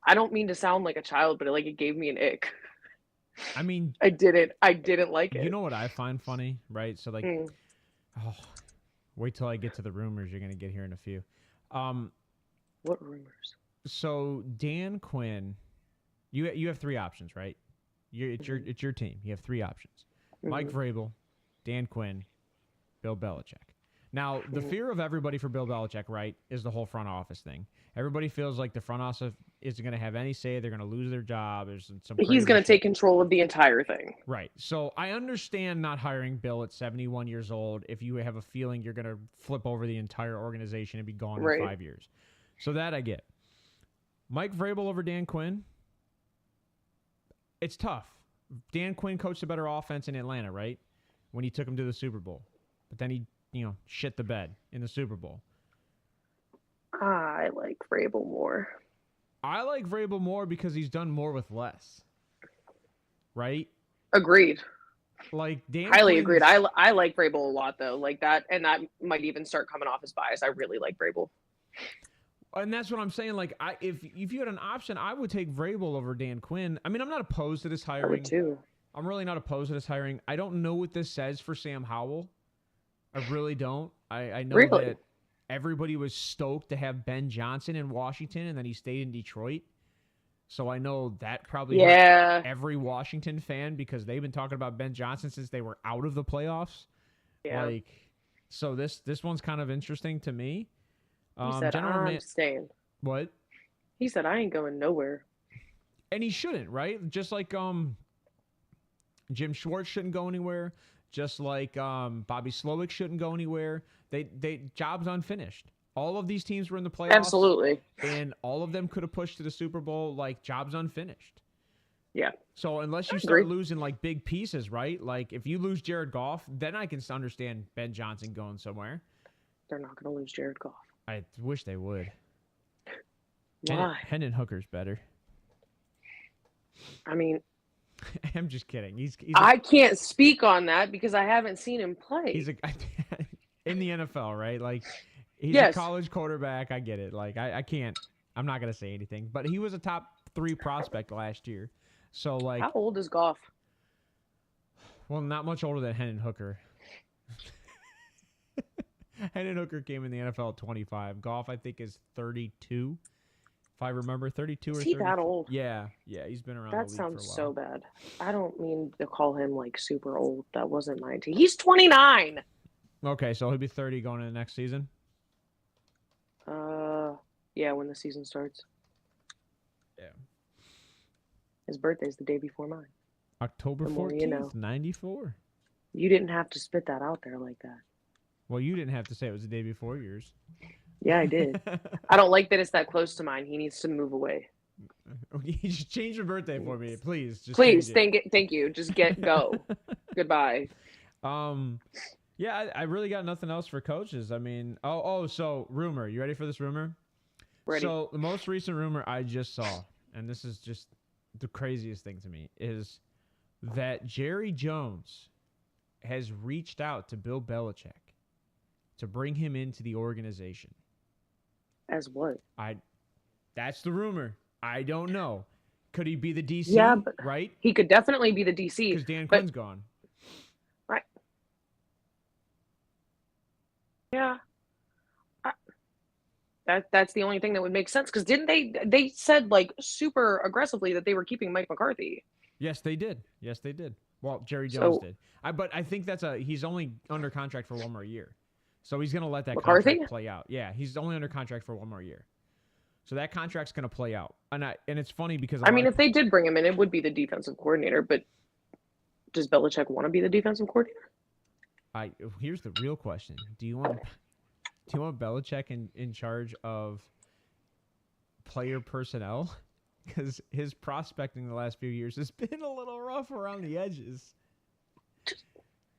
I don't mean to sound like a child, but it gave me an ick. I mean, I didn't like it. You know what I find funny, right? So wait till I get to the rumors you're gonna get here in a few. What rumors? So Dan Quinn, you have three options, right? It's your team. You have three options: Mike Vrabel, Dan Quinn, Bill Belichick. Now, the fear of everybody for Bill Belichick, right, is the whole front office thing. Everybody feels like the front office isn't going to have any say. They're going to lose their job. There's some. He's going to take control of the entire thing. Right. So I understand not hiring Bill at 71 years old if you have a feeling you're going to flip over the entire organization and be gone in 5 years. So that I get. Mike Vrabel over Dan Quinn. It's tough. Dan Quinn coached a better offense in Atlanta, right? When he took him to the Super Bowl. But then he, shit the bed in the Super Bowl. I like Vrabel more. I like Vrabel more because he's done more with less. Right? Agreed. Dan highly agreed. I like Vrabel a lot though. That might even start coming off as bias. I really like Vrabel. And that's what I'm saying. If you had an option, I would take Vrabel over Dan Quinn. I mean, I'm not opposed to this hiring. I would too. I'm really not opposed to this hiring. I don't know what this says for Sam Howell. I really don't. I know that everybody was stoked to have Ben Johnson in Washington, and then he stayed in Detroit. So I know that probably hurt every Washington fan because they've been talking about Ben Johnson since they were out of the playoffs. Yeah. So this one's kind of interesting to me. He said, I'm staying. What? He said, I ain't going nowhere. And he shouldn't, right? Just like Jim Schwartz shouldn't go anywhere. Just like Bobby Slowick shouldn't go anywhere. They jobs unfinished. All of these teams were in the playoffs. Absolutely. And all of them could have pushed to the Super Bowl, jobs unfinished. Yeah. So unless you start losing big pieces, right? If you lose Jared Goff, then I can understand Ben Johnson going somewhere. They're not going to lose Jared Goff. I wish they would. Why? Hendon Hooker's better. I mean, I'm just kidding. I can't speak on that because I haven't seen him play. He's in the NFL, right? He's a college quarterback. I get it. I can't. I'm not gonna say anything. But he was a top 3 prospect last year. So how old is Goff? Well, not much older than Hendon Hooker. Hendon Hooker came in the NFL at 25. Goff, I think, is 32. If I remember, 32 Is or he 30. that old? Yeah, he's been around That the league for a while. sounds so bad. I don't mean to call him like super old. That wasn't 19. He's 29. Okay, so he'll be 30 going into next season? Yeah, when the season starts. Yeah. His birthday's the day before mine. October 14th, 94. You didn't have to spit that out there like that. Well, you didn't have to say it was the day before yours. Yeah, I did. I don't like that it's that close to mine. He needs to move away. You just change your birthday for me, please. Please, thank you. Just go. Goodbye. Yeah, I really got nothing else for coaches. I mean, so rumor. You ready for this rumor? Ready. So the most recent rumor I just saw, and this is just the craziest thing to me, is that Jerry Jones has reached out to Bill Belichick to bring him into the organization. As what? That's the rumor. I don't know. Could he be the DC? Yeah, but right? He could definitely be the DC. Because Dan Quinn's gone. Right. Yeah. That's the only thing that would make sense. Because didn't they said like super aggressively that they were keeping Mike McCarthy? Yes, they did. Well, Jerry Jones did. But I think he's only under contract for one more year. So he's going to let that contract play out. Yeah, he's only under contract for one more year. So that contract's going to play out. And it's funny because if they did bring him in, it would be the defensive coordinator. But does Belichick want to be the defensive coordinator? Here's the real question: Do you want Belichick in charge of player personnel? Because his prospecting the last few years has been a little rough around the edges.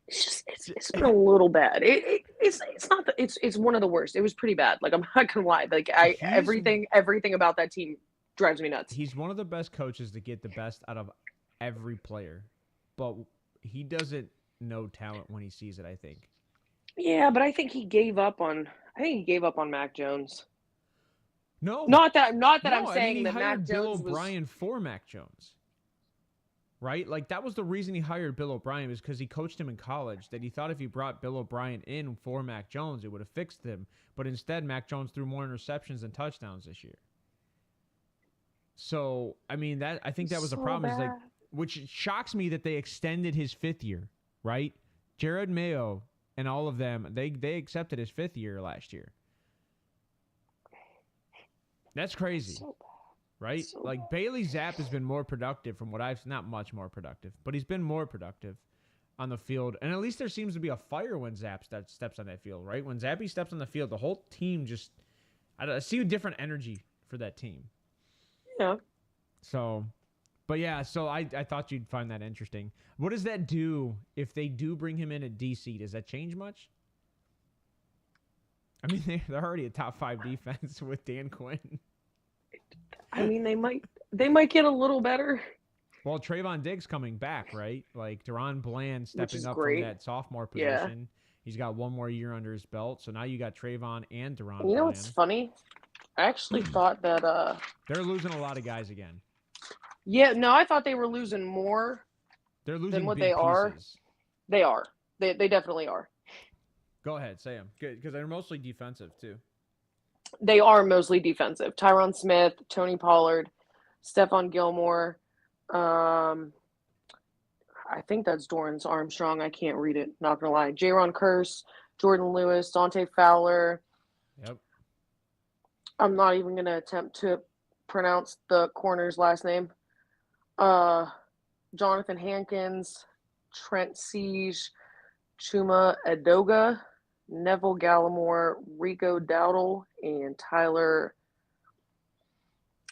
It's been a little bad. It's one of the worst. It was pretty bad. Like, I'm not gonna lie. Like everything about that team drives me nuts. He's one of the best coaches to get the best out of every player, but he doesn't know talent when he sees it, I think. Yeah, but I think he gave up on Mac Jones. No, not that I'm saying that Mac Jones Bill O'Brien for Mac Jones. Right? Like, that was the reason he hired Bill O'Brien, was because he coached him in college, that he thought if he brought Bill O'Brien in for Mac Jones, it would have fixed him. But instead, Mac Jones threw more interceptions than touchdowns this year. So, I mean, I think that was the problem. Is like, which shocks me that they extended his fifth year, right? Jared Mayo and all of them, they accepted his fifth year last year. That's crazy. Right? Like, Bailey Zapp has been more productive from what not much more productive, but he's been more productive on the field. And at least there seems to be a fire when Zapp steps on that field, right? When Zappy steps on the field, the whole team I see a different energy for that team. Yeah. So, but yeah, so I thought you'd find that interesting. What does that do if they do bring him in at DC? Does that change much? I mean, they're already a top 5 defense with Dan Quinn. I mean, they might get a little better. Well, Trayvon Diggs coming back, right? Like, Deron Bland stepping up great. from that sophomore position. Yeah. He's got one more year under his belt, so now you got Trayvon and Deron Bland. You know what's funny? I actually thought that they're losing a lot of guys again. Yeah, no, I thought they were losing more. They're losing than what big they pieces. are. They are. They definitely are. Go ahead, say them. Good, because they're mostly defensive too. They are mostly defensive. Tyron Smith, Tony Pollard, Stephon Gilmore. I think that's Dorrance Armstrong. I can't read it. Not gonna lie. Jaron Kearse, Jordan Lewis, Dante Fowler. Yep. I'm not even gonna attempt to pronounce the corner's last name. Jonathan Hankins, Trent Siege, Chuma Edoga, Neville Gallimore, Rico Dowdle, and Tyler.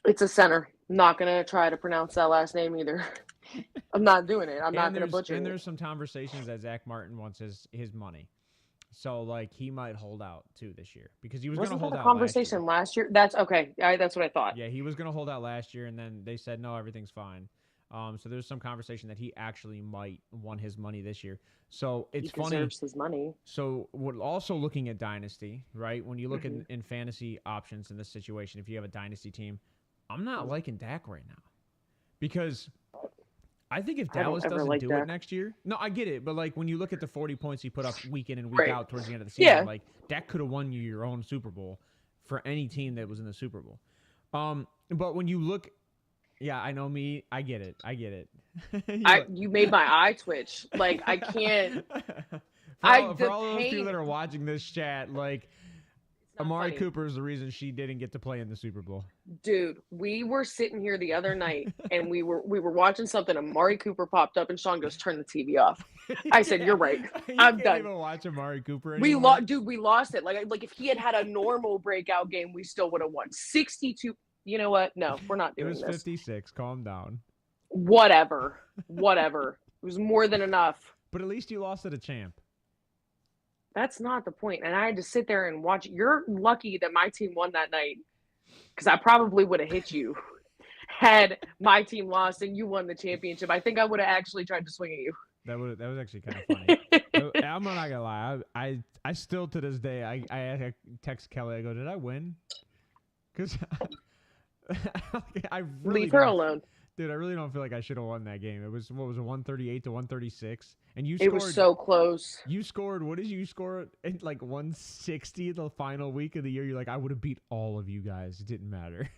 It's a center. I'm not going to try to pronounce that last name either. I'm not doing it. I'm not going to butcher it. And there's some conversations that Zach Martin wants his money. So, like, he might hold out, too, this year. Because he was going to hold out conversation last year? That's okay. That's what I thought. Yeah, he was going to hold out last year, and then they said, no, everything's fine. So there's some conversation that he actually might want his money this year. So it's funny. He deserves his money. So we're also looking at dynasty, right? When you look in fantasy options in this situation, if you have a dynasty team, I'm not liking Dak right now. Because I think if I don't Dallas ever doesn't like do Dak. it next year, no, I get it. But like when you look at the 40 points he put up week in and week Right. out towards the end of the season, Yeah. like Dak could have won you your own Super Bowl for any team that was in the Super Bowl. But when you look, yeah, I know me. I get it. You made my eye twitch. Like I can't. For all those people that are watching this chat, like Amari funny. Cooper is the reason she didn't get to play in the Super Bowl. Dude, we were sitting here the other night and we were watching something. Amari Cooper popped up and Sean goes, "Turn the TV off." I said, "You're right. I'm done." Even watch Amari Cooper anymore. We lost it. Like if he had a normal breakout game, we still would have won. 62. You know what? No, we're not doing this. It was 56. Calm down. Whatever. It was more than enough. But at least you lost at a champ. That's not the point. And I had to sit there and watch. You're lucky that my team won that night, because I probably would have hit you had my team lost and you won the championship. I think I would have actually tried to swing at you. That was actually kind of funny. I'm not gonna lie. I still to this day I text Kelly. I go, "Did I win?" Because I really leave her alone. Dude, I really don't feel like I should have won that game. It was 138 to 136, and you. It was so close. You scored. What did you score? In like 160 the final week of the year. You're like, I would have beat all of you guys. It didn't matter.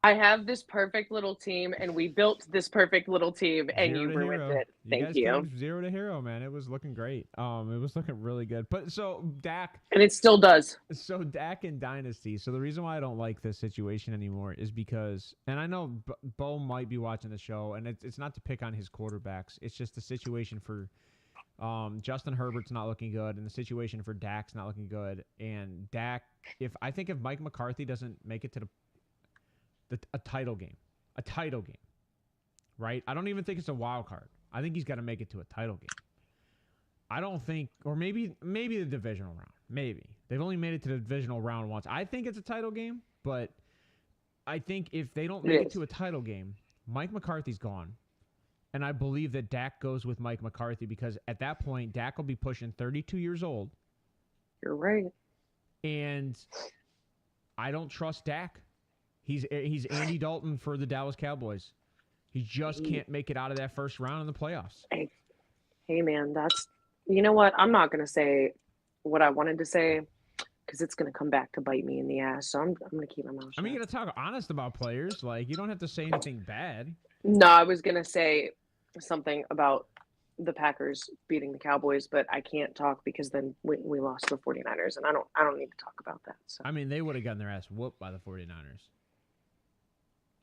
I have this perfect little team, and we built this perfect little team, and you ruined it. Thank you. 0 to hero, man. It was looking great. It was looking really good. But so Dak, and it still does. So Dak and Dynasty. So the reason why I don't like this situation anymore is because, and I know Bo might be watching the show, and it's not to pick on his quarterbacks. It's just the situation for Justin Herbert's not looking good, and the situation for Dak's not looking good. And Dak, if Mike McCarthy doesn't make it to a title game, right? I don't even think it's a wild card. I think he's got to make it to a title game. I don't think, or maybe the divisional round. Maybe they've only made it to the divisional round once. I think it's a title game, but I think if they don't make it to a title game, Mike McCarthy's gone, and I believe that Dak goes with Mike McCarthy because at that point Dak will be pushing 32 years old. You're right, and I don't trust Dak. He's Andy Dalton for the Dallas Cowboys. He just can't make it out of that first round in the playoffs. Hey man, you know what? I'm not going to say what I wanted to say because it's going to come back to bite me in the ass. So I'm going to keep my mouth shut. I mean, you got to talk honest about players. Like, you don't have to say anything bad. No, I was going to say something about the Packers beating the Cowboys, but I can't talk because then we lost to the 49ers, and I don't need to talk about that. So. I mean, they would have gotten their ass whooped by the 49ers.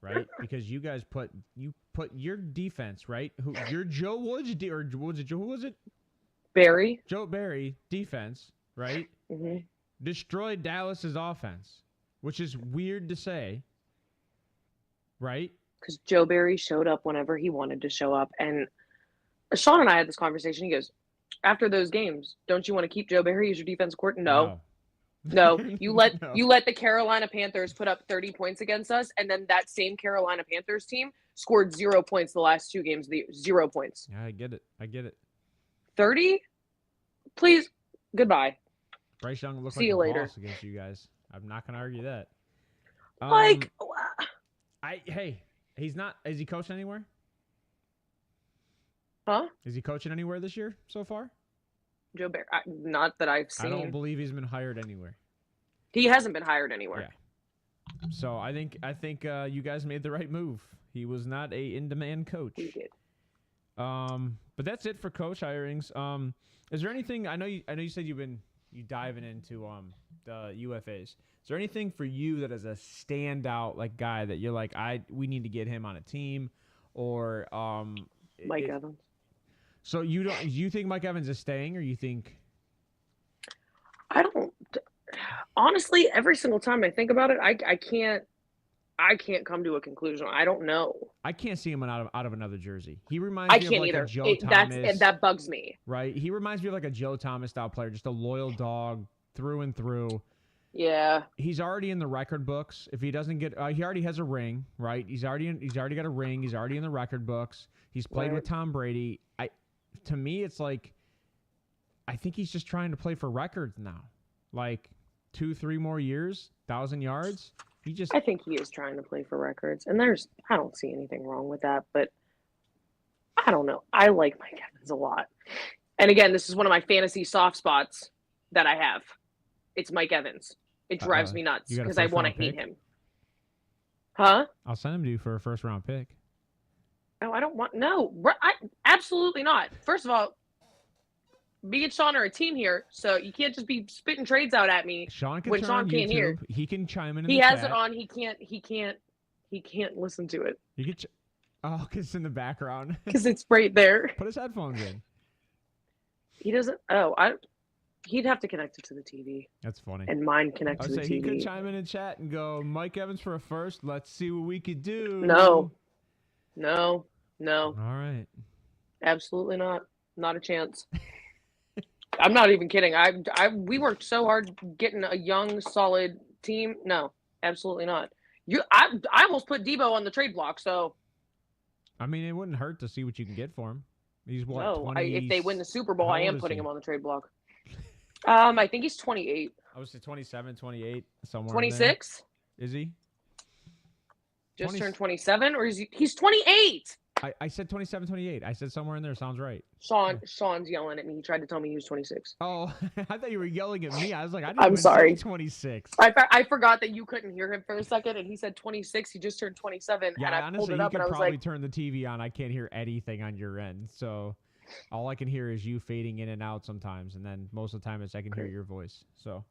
Right? Because you guys put your defense, right? Your Joe Woods, or who was it? Barry. Joe Barry defense, right? Mm-hmm. Destroyed Dallas's offense, which is weird to say, right? Because Joe Barry showed up whenever he wanted to show up. And Sean and I had this conversation. He goes, after those games, don't you want to keep Joe Barry as your defense coordinator? No. You let the Carolina Panthers put up 30 points against us, and then that same Carolina Panthers team scored 0 points the last 2 games of the year. 0 points. Yeah, I get it. 30? Please, goodbye. Bryce Young looks See like you a later. boss against you guys. I'm not going to argue that. He's not. Is he coaching anywhere? Huh? Is he coaching anywhere this year so far? Joe Barry, not that I've seen. I don't believe he's been hired anywhere. He hasn't been hired anywhere. Yeah. So I think you guys made the right move. He was not a in-demand coach. We did. But that's it for coach hirings. Is there anything? I know you said you diving into the UFAs. Is there anything for you that is a standout guy that you're like we need to get him on a team, or Mike Evans? So you think Mike Evans is staying, or you think? I don't. Honestly, every single time I think about it, I can't come to a conclusion. I don't know. I can't see him out of another jersey. He reminds me of like a Joe Thomas. That bugs me. Right? He reminds me of like a Joe Thomas style player, just a loyal dog through and through. Yeah. He's already in the record books. If he doesn't get, he already has a ring, right? He's already got a ring. He's already in the record books. He's played with Tom Brady. To me, it's like, I think he's just trying to play for records now. 2-3 more years, 1,000 yards. I think he is trying to play for records, and I don't see anything wrong with that, but I don't know. I like Mike Evans a lot. And again, this is one of my fantasy soft spots that I have. It's Mike Evans. It drives me nuts because I want to hate him. Huh? I'll send him to you for a first-round pick. No, I don't want. No, absolutely not. First of all, me and Sean are a team here, so you can't just be spitting trades out at me. Sean can when turn Sean on can't YouTube. hear. He can chime in. He has it on. He can't listen to it. You get. Oh, because it's in the background. Because it's right there. Put his headphones in. He doesn't. He'd have to connect it to the TV. That's funny. And mine connect to the TV. He could chime in and chat and go, Mike Evans for a first. Let's see what we could do. No. All right. Absolutely not. Not a chance. I'm not even kidding. We worked so hard getting a young, solid team. No, absolutely not. I almost put Debo on the trade block. So, I mean, it wouldn't hurt to see what you can get for him. He's what? No, if they win the Super Bowl, I am putting him on the trade block. I think he's 28. I would say 27, 28, somewhere. 26? Is he? Just turned 27, or he's 28? I said 27, 28. I said somewhere in there. Sounds right. Sean's yelling at me. He tried to tell me he was 26. Oh, I thought you were yelling at me. I was like, I'm sorry. 26. I forgot that you couldn't hear him for a second, and he said 26. He just turned 27. Yeah, and I honestly, pulled it up, you and I could was probably like, turn the TV on. I can't hear anything on your end. So all I can hear is you fading in and out sometimes, and then most of the time I can hear your voice. So,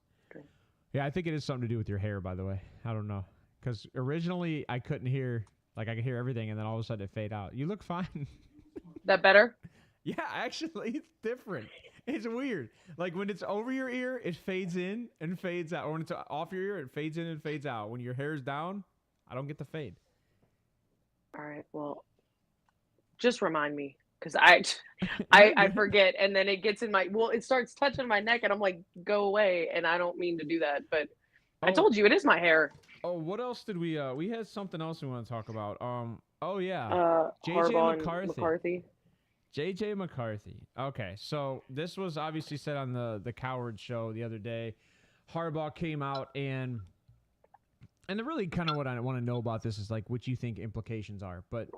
yeah, I think it is something to do with your hair, by the way. I don't know. Because originally I couldn't hear, like I could hear everything, and then all of a sudden it fade out. You look fine. That better? Yeah, actually, it's different. It's weird. Like when it's over your ear, it fades in and fades out. Or when it's off your ear, it fades in and fades out. When your hair's down, I don't get the fade. All right, well, just remind me. Because I forget, and then it gets in it starts touching my neck, and I'm like, go away, and I don't mean to do that, but I told you, it is my hair. Oh, what else did we had something else we want to talk about. Oh yeah. JJ McCarthy. JJ McCarthy. Okay, so this was obviously said on the Coward show the other day. Harbaugh came out and really kind of what I want to know about this is like what you think implications are, but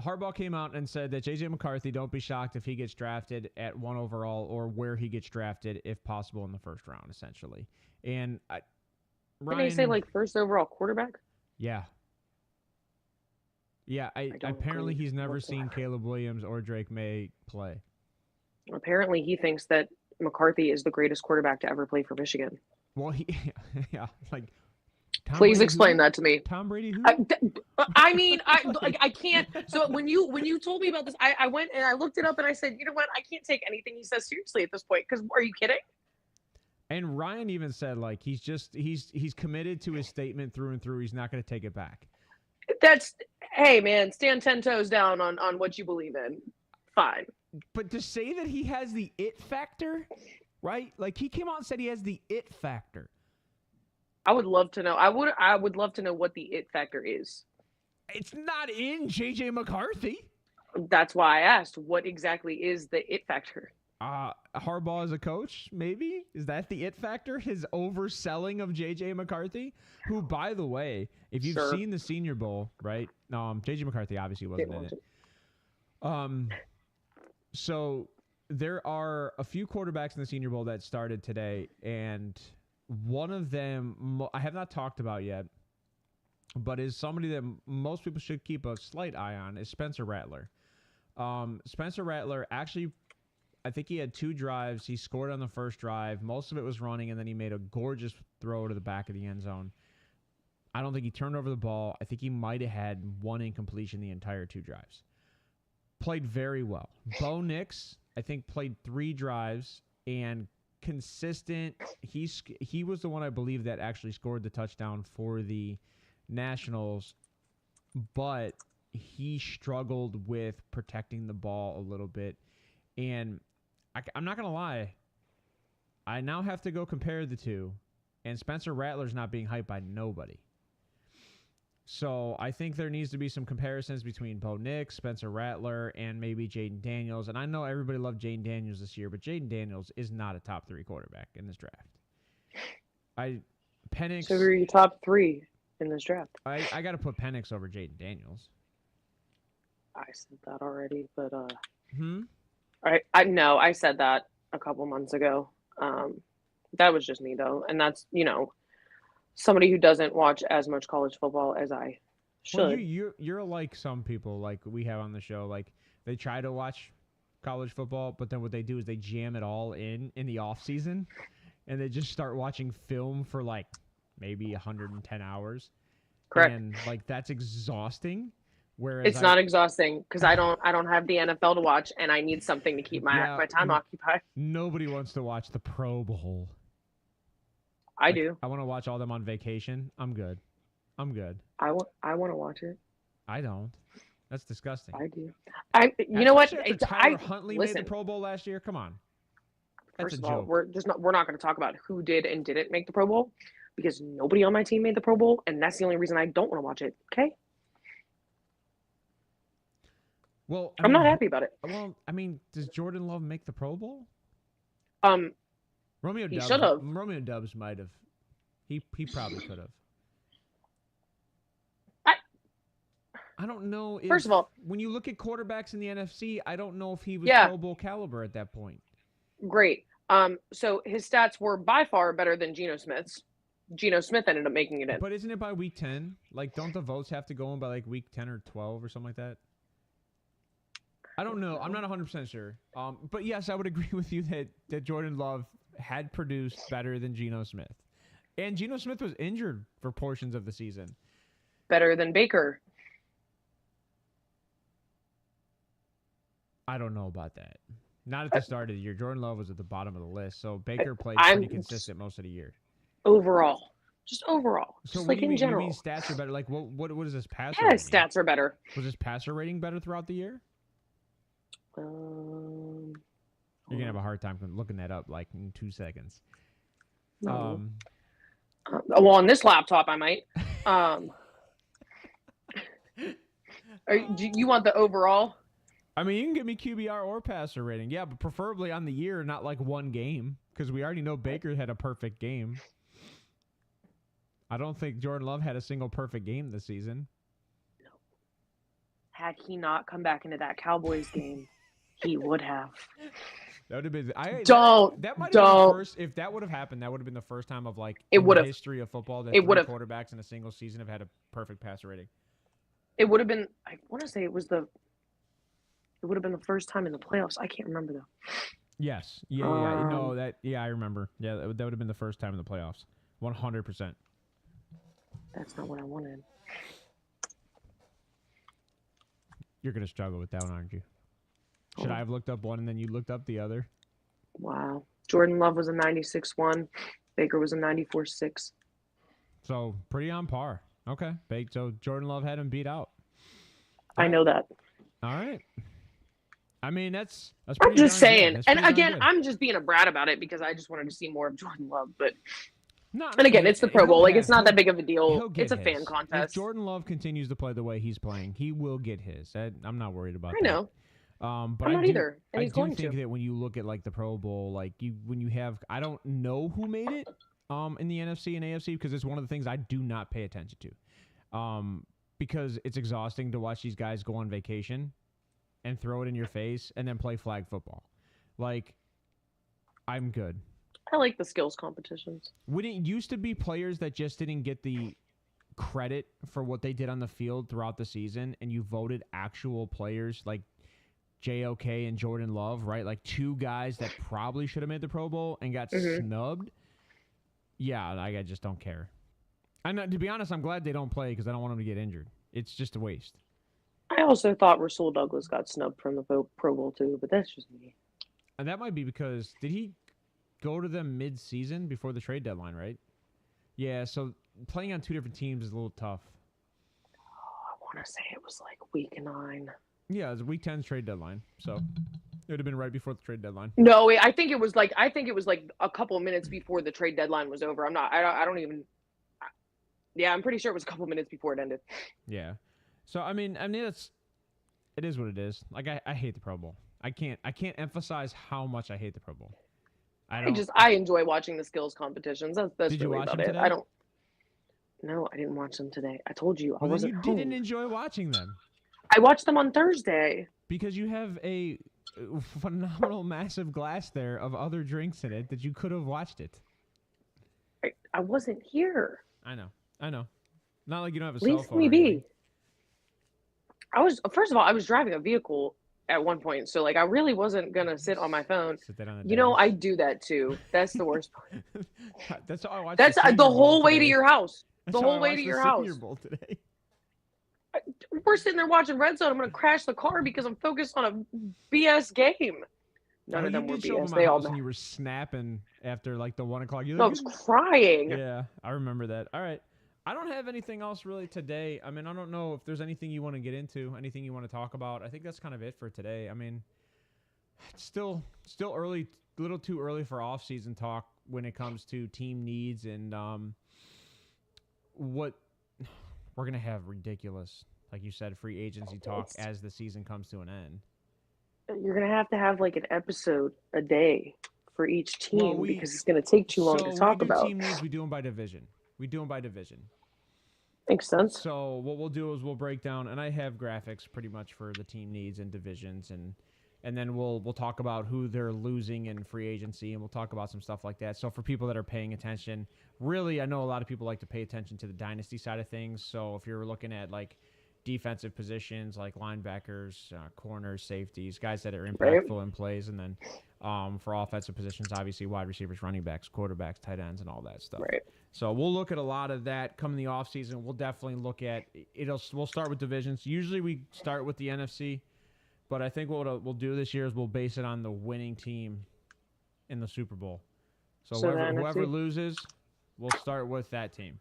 Harbaugh came out and said that JJ McCarthy, don't be shocked if he gets drafted at 1 overall or where he gets drafted, if possible, in the first round, essentially. And Ryan, didn't he say like first overall quarterback? Yeah. Yeah, apparently he's never seen Caleb Williams or Drake May play. Apparently he thinks that McCarthy is the greatest quarterback to ever play for Michigan. Well, yeah, like Tom Please Brady explain that to me. Tom Brady who? I mean, I can't. So when you told me about this, I went and I looked it up and I said, you know what? I can't take anything he says seriously at this point. Because are you kidding? And Ryan even said like he's committed to his statement through and through. He's not going to take it back. Hey man, stand 10 toes down on what you believe in. Fine. But to say that he has the it factor, right? Like he came out and said he has the it factor. I would love to know. I would love to know what the it factor is. It's not in JJ McCarthy. That's why I asked. What exactly is the it factor? Harbaugh as a coach, maybe? Is that the it factor? His overselling of JJ McCarthy, who, by the way, if you've seen the Senior Bowl, right? JJ McCarthy obviously wasn't in it. So there are a few quarterbacks in the Senior Bowl that started today, and one of them I have not talked about yet, but is somebody that most people should keep a slight eye on, is Spencer Rattler. Spencer Rattler actually, I think he had 2 drives. He scored on the first drive. Most of it was running, and then he made a gorgeous throw to the back of the end zone. I don't think he turned over the ball. I think he might have had 1 incompletion the entire 2 drives. Played very well. Bo Nix, I think, played 3 drives and consistent. He was the one, I believe, that actually scored the touchdown for the Nationals, but he struggled with protecting the ball a little bit. And I'm not going to lie, I now have to go compare the two, and Spencer Rattler's not being hyped by nobody. So I think there needs to be some comparisons between Bo Nix, Spencer Rattler, and maybe Jaden Daniels. And I know everybody loved Jaden Daniels this year, but Jaden Daniels is not a top 3 quarterback in this draft. Penix. So who are your top 3 in this draft. I got to put Penix over Jaden Daniels. I said that already, but I said that a couple months ago. That was just me though, and that's somebody who doesn't watch as much college football as I should. Well, you're like some people like we have on the show. Like they try to watch college football, but then what they do is they jam it all in the off season, and they just start watching film for like maybe 110 hours. Correct. And like that's exhausting. Whereas it's not exhausting because I don't have the NFL to watch, and I need something to keep my time occupied. Nobody wants to watch the Pro Bowl. I do. I want to watch all them on vacation. I'm good. I want to watch it. I don't. That's disgusting. I do. You know what? Tyler Huntley made the Pro Bowl last year. Come on. First of all, we're not going to talk about who did and didn't make the Pro Bowl because nobody on my team made the Pro Bowl, and that's the only reason I don't want to watch it. Okay. Well, I'm not happy about it. Well, I mean, does Jordan Love make the Pro Bowl? Romeo Dubs might have. He probably could have. I don't know. First of all, when you look at quarterbacks in the NFC, I don't know if he was Pro Bowl caliber at that point. Great. So his stats were by far better than Geno Smith's. Geno Smith ended up making it in. But isn't it by week 10? Like, don't the votes have to go in by like week 10 or 12 or something like that? I don't know. I'm not 100% sure. But yes, I would agree with you that Jordan Love had produced better than Geno Smith. And Geno Smith was injured for portions of the season. Better than Baker. I don't know about that. Not at the start of the year. Jordan Love was at the bottom of the list, so Baker played pretty consistent most of the year. Overall. Just overall. So just like in general. You mean stats are better? Like, what is this passer rating? Yeah, stats are better. Was his passer rating better throughout the year? You're going to have a hard time looking that up, like, in 2 seconds. No. Well, on this laptop, I might. Do you want the overall? I mean, you can give me QBR or passer rating. Yeah, but preferably on the year, not like one game, because we already know Baker had a perfect game. I don't think Jordan Love had a single perfect game this season. No. Had he not come back into that Cowboys game, he would have. That would have been. That might have been the first. If that would have happened, that would have been the first time of like in the history of football that three quarterbacks in a single season have had a perfect passer rating. It would have been. I want to say it would have been the first time in the playoffs. I can't remember though. Yes. Yeah. No. I remember. Yeah. That would have been the first time in the playoffs. 100%. That's not what I wanted. You're gonna struggle with that one, aren't you? Should I have looked up one and then you looked up the other? Wow. Jordan Love was a 96-1. Baker was a 94-6. So pretty on par. Okay. So Jordan Love had him beat out. I know that. All right. I mean, that's I'm just saying. And again, I'm just being a brat about it because I just wanted to see more of Jordan Love. But and again, it's the Pro Bowl. Like, it's not that big of a deal. It's a fan contest. If Jordan Love continues to play the way he's playing, he will get his. I'm not worried about that. I know. But I'm not either. And I do think that when you look at like the Pro Bowl, like when you have, I don't know who made it in the NFC and AFC because it's one of the things I do not pay attention to. Because it's exhausting to watch these guys go on vacation and throw it in your face and then play flag football. Like, I'm good. I like the skills competitions. When it used to be players that just didn't get the credit for what they did on the field throughout the season, and you voted actual players like JOK and Jordan Love, right? Like two guys that probably should have made the Pro Bowl and got snubbed. Yeah, I just don't care. And to be honest, I'm glad they don't play because I don't want them to get injured. It's just a waste. I also thought Rasul Douglas got snubbed from the Pro Bowl too, but that's just me. And that might be because did he go to them mid-season before the trade deadline, right? Yeah, so playing on two different teams is a little tough. I want to say it was like week 9. Yeah, it was week 10's trade deadline, so it would have been right before the trade deadline. No, I think it was like a couple of minutes before the trade deadline was over. I'm pretty sure it was a couple minutes before it ended. Yeah. So I mean it is what it is. Like I hate the Pro Bowl. I can't emphasize how much I hate the Pro Bowl. I enjoy watching the skills competitions. That's really about it. No, I didn't watch them today. I told you I Well, then you wasn't home. didn't enjoy watching them. I watched them on Thursday. Because you have a phenomenal, massive glass there of other drinks in it that you could have watched it. I wasn't here. I know. Not like you don't have a Leave cell phone me or anything. be. First of all, I was driving a vehicle at one point, so like I really wasn't gonna sit on my phone. Sit that on the You know, dash. I do that too. That's the worst part. That's how I watched That's the whole way to your house. That's The how whole I way watched to the your Senior house. Bowl today. We're sitting there watching Red Zone. I'm gonna crash the car because I'm focused on a BS game. None of them were You did show up BS. at my They all house and you were snapping after like the 1 o'clock. I was crying. Yeah, I remember that. All right. I don't have anything else really today. I mean, I don't know if there's anything you want to get into, anything you want to talk about. I think that's kind of it for today. I mean, it's still early, a little too early for off-season talk when it comes to team needs and what we're going to have ridiculous, like you said, free agency talk as the season comes to an end. You're going to have like an episode a day for each team because it's going to take too long to talk about. Team needs, we do them by division. Makes sense. So what we'll do is we'll break down, and I have graphics pretty much for the team needs and divisions, and then we'll talk about who they're losing in free agency, and we'll talk about some stuff like that. So for people that are paying attention, really, I know a lot of people like to pay attention to the dynasty side of things. So if you're looking at like defensive positions like linebackers, corners, safeties, guys that are impactful in plays, and then for offensive positions, obviously wide receivers, running backs, quarterbacks, tight ends, and all that stuff. Right. So we'll look at a lot of that come the offseason. We'll definitely look at we'll start with divisions. Usually we start with the NFC, but I think what we'll do this year is we'll base it on the winning team in the Super Bowl. So whoever loses, we'll start with that team.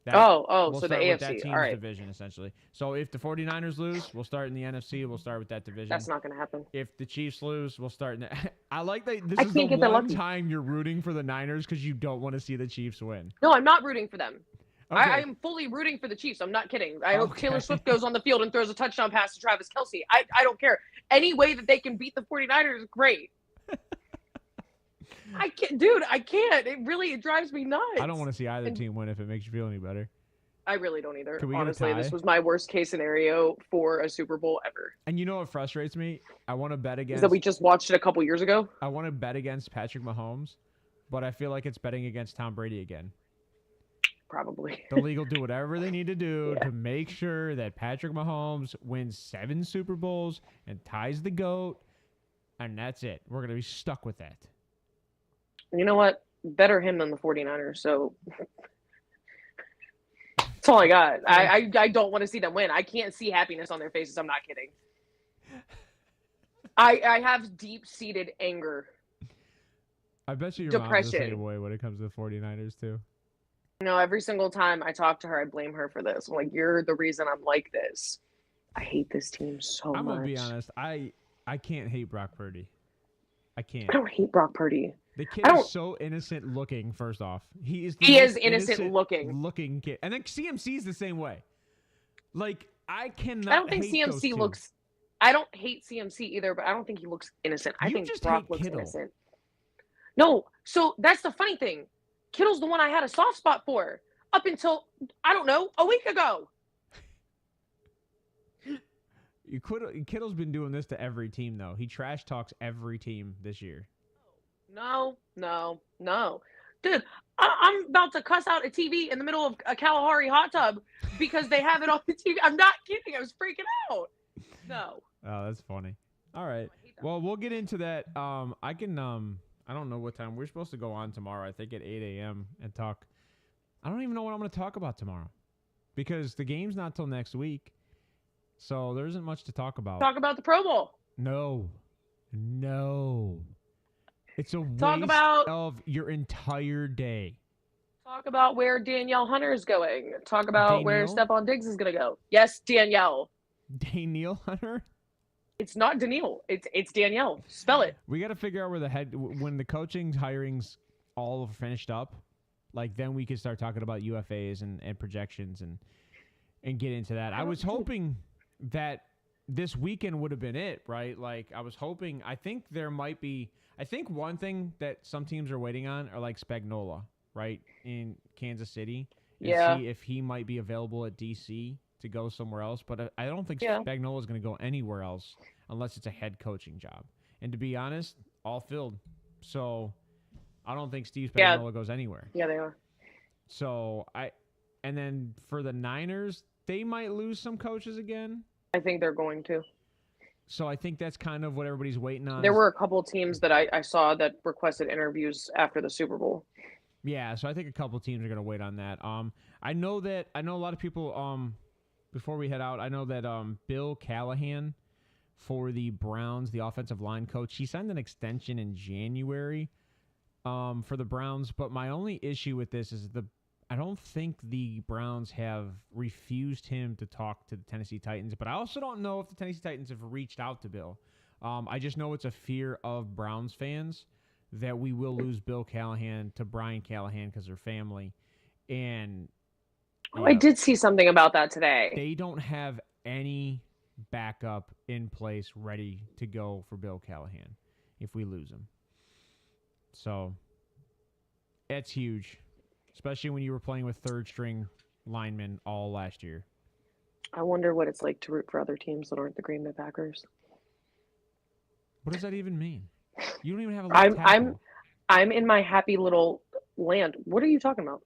So the AFC. That team's all right. division, essentially. So if the 49ers lose, we'll start in the NFC. We'll start with that division. That's not going to happen. If the Chiefs lose, we'll start in the... I like that this is the one time you're rooting for the Niners because you don't want to see the Chiefs win. No, I'm not rooting for them. Okay. I am fully rooting for the Chiefs. I'm not kidding. I hope Taylor Swift goes on the field and throws a touchdown pass to Travis Kelce. I don't care. Any way that they can beat the 49ers is great. I can't. It drives me nuts. I don't want to see either team win if it makes you feel any better. I really don't either. Honestly, this was my worst case scenario for a Super Bowl ever. And you know what frustrates me? I want to bet against... Is that we just watched it a couple years ago? I want to bet against Patrick Mahomes, but I feel like it's betting against Tom Brady again. Probably. The league will do whatever they need to do to make sure that Patrick Mahomes wins 7 Super Bowls and ties the GOAT, and that's it. We're going to be stuck with that. You know what? Better him than the 49ers, so... That's all I got. I don't want to see them win. I can't see happiness on their faces. I'm not kidding. I have deep-seated anger. I bet you your depression. mom's the same way when it comes to the 49ers, too. No, every single time I talk to her, I blame her for this. I'm like, you're the reason I'm like this. I hate this team so much. I'm going to be honest. I can't hate Brock Purdy. I can't. I don't hate Brock Purdy. The kid is so innocent looking, first off. He is innocent looking. Looking kid. And then CMC is the same way. Like, I cannot I don't think hate CMC looks... I don't hate CMC either, but I don't think he looks innocent. I think Brock looks innocent. No, so that's the funny thing. Kittle's the one I had a soft spot for up until, I don't know, a week ago. Kittle's been doing this to every team, though. He trash talks every team this year. No. Dude, I'm about to cuss out a TV in the middle of a Kalahari hot tub because they have it on the TV. I'm not kidding. I was freaking out. No. Oh, that's funny. All right. Well, we'll get into that. I don't know what time. We're supposed to go on tomorrow, I think at 8 a.m. and talk. I don't even know what I'm going to talk about tomorrow because the game's not till next week. So there isn't much to talk about. Talk about the Pro Bowl. No. It's a waste of your entire day. Talk about where Danielle Hunter is going. Talk about where Stephon Diggs is going to go. Yes, Danielle. Danielle Hunter? It's not Danielle. It's Danielle. Spell it. We got to figure out when the coaching hirings all finished up, like then we can start talking about UFAs and projections and get into that. I was hoping that this weekend would have been it, right? Like I think one thing that some teams are waiting on are like Spagnuolo, right? In Kansas City. and see if he might be available at DC to go somewhere else. But I don't think Spagnuolo is going to go anywhere else unless it's a head coaching job. And to be honest, all filled. So I don't think Steve Spagnuolo goes anywhere. Yeah, they are. So and then for the Niners, they might lose some coaches again. I think they're going to. So I think that's kind of what everybody's waiting on. There were a couple teams that I saw that requested interviews after the Super Bowl. Yeah, so I think a couple teams are going to wait on that. I know a lot of people. Before we head out, I know that Bill Callahan for the Browns, the offensive line coach, he signed an extension in January for the Browns. But my only issue with this is I don't think the Browns have refused him to talk to the Tennessee Titans, but I also don't know if the Tennessee Titans have reached out to Bill. I just know it's a fear of Browns fans that we will lose Bill Callahan to Brian Callahan because they're family. And I did see something about that today. They don't have any backup in place ready to go for Bill Callahan if we lose him. So it's huge. Especially when you were playing with third-string linemen all last year. I wonder what it's like to root for other teams that aren't the Green Bay Packers. What does that even mean? You don't even have a left tackle. I'm in my happy little land. What are you talking about?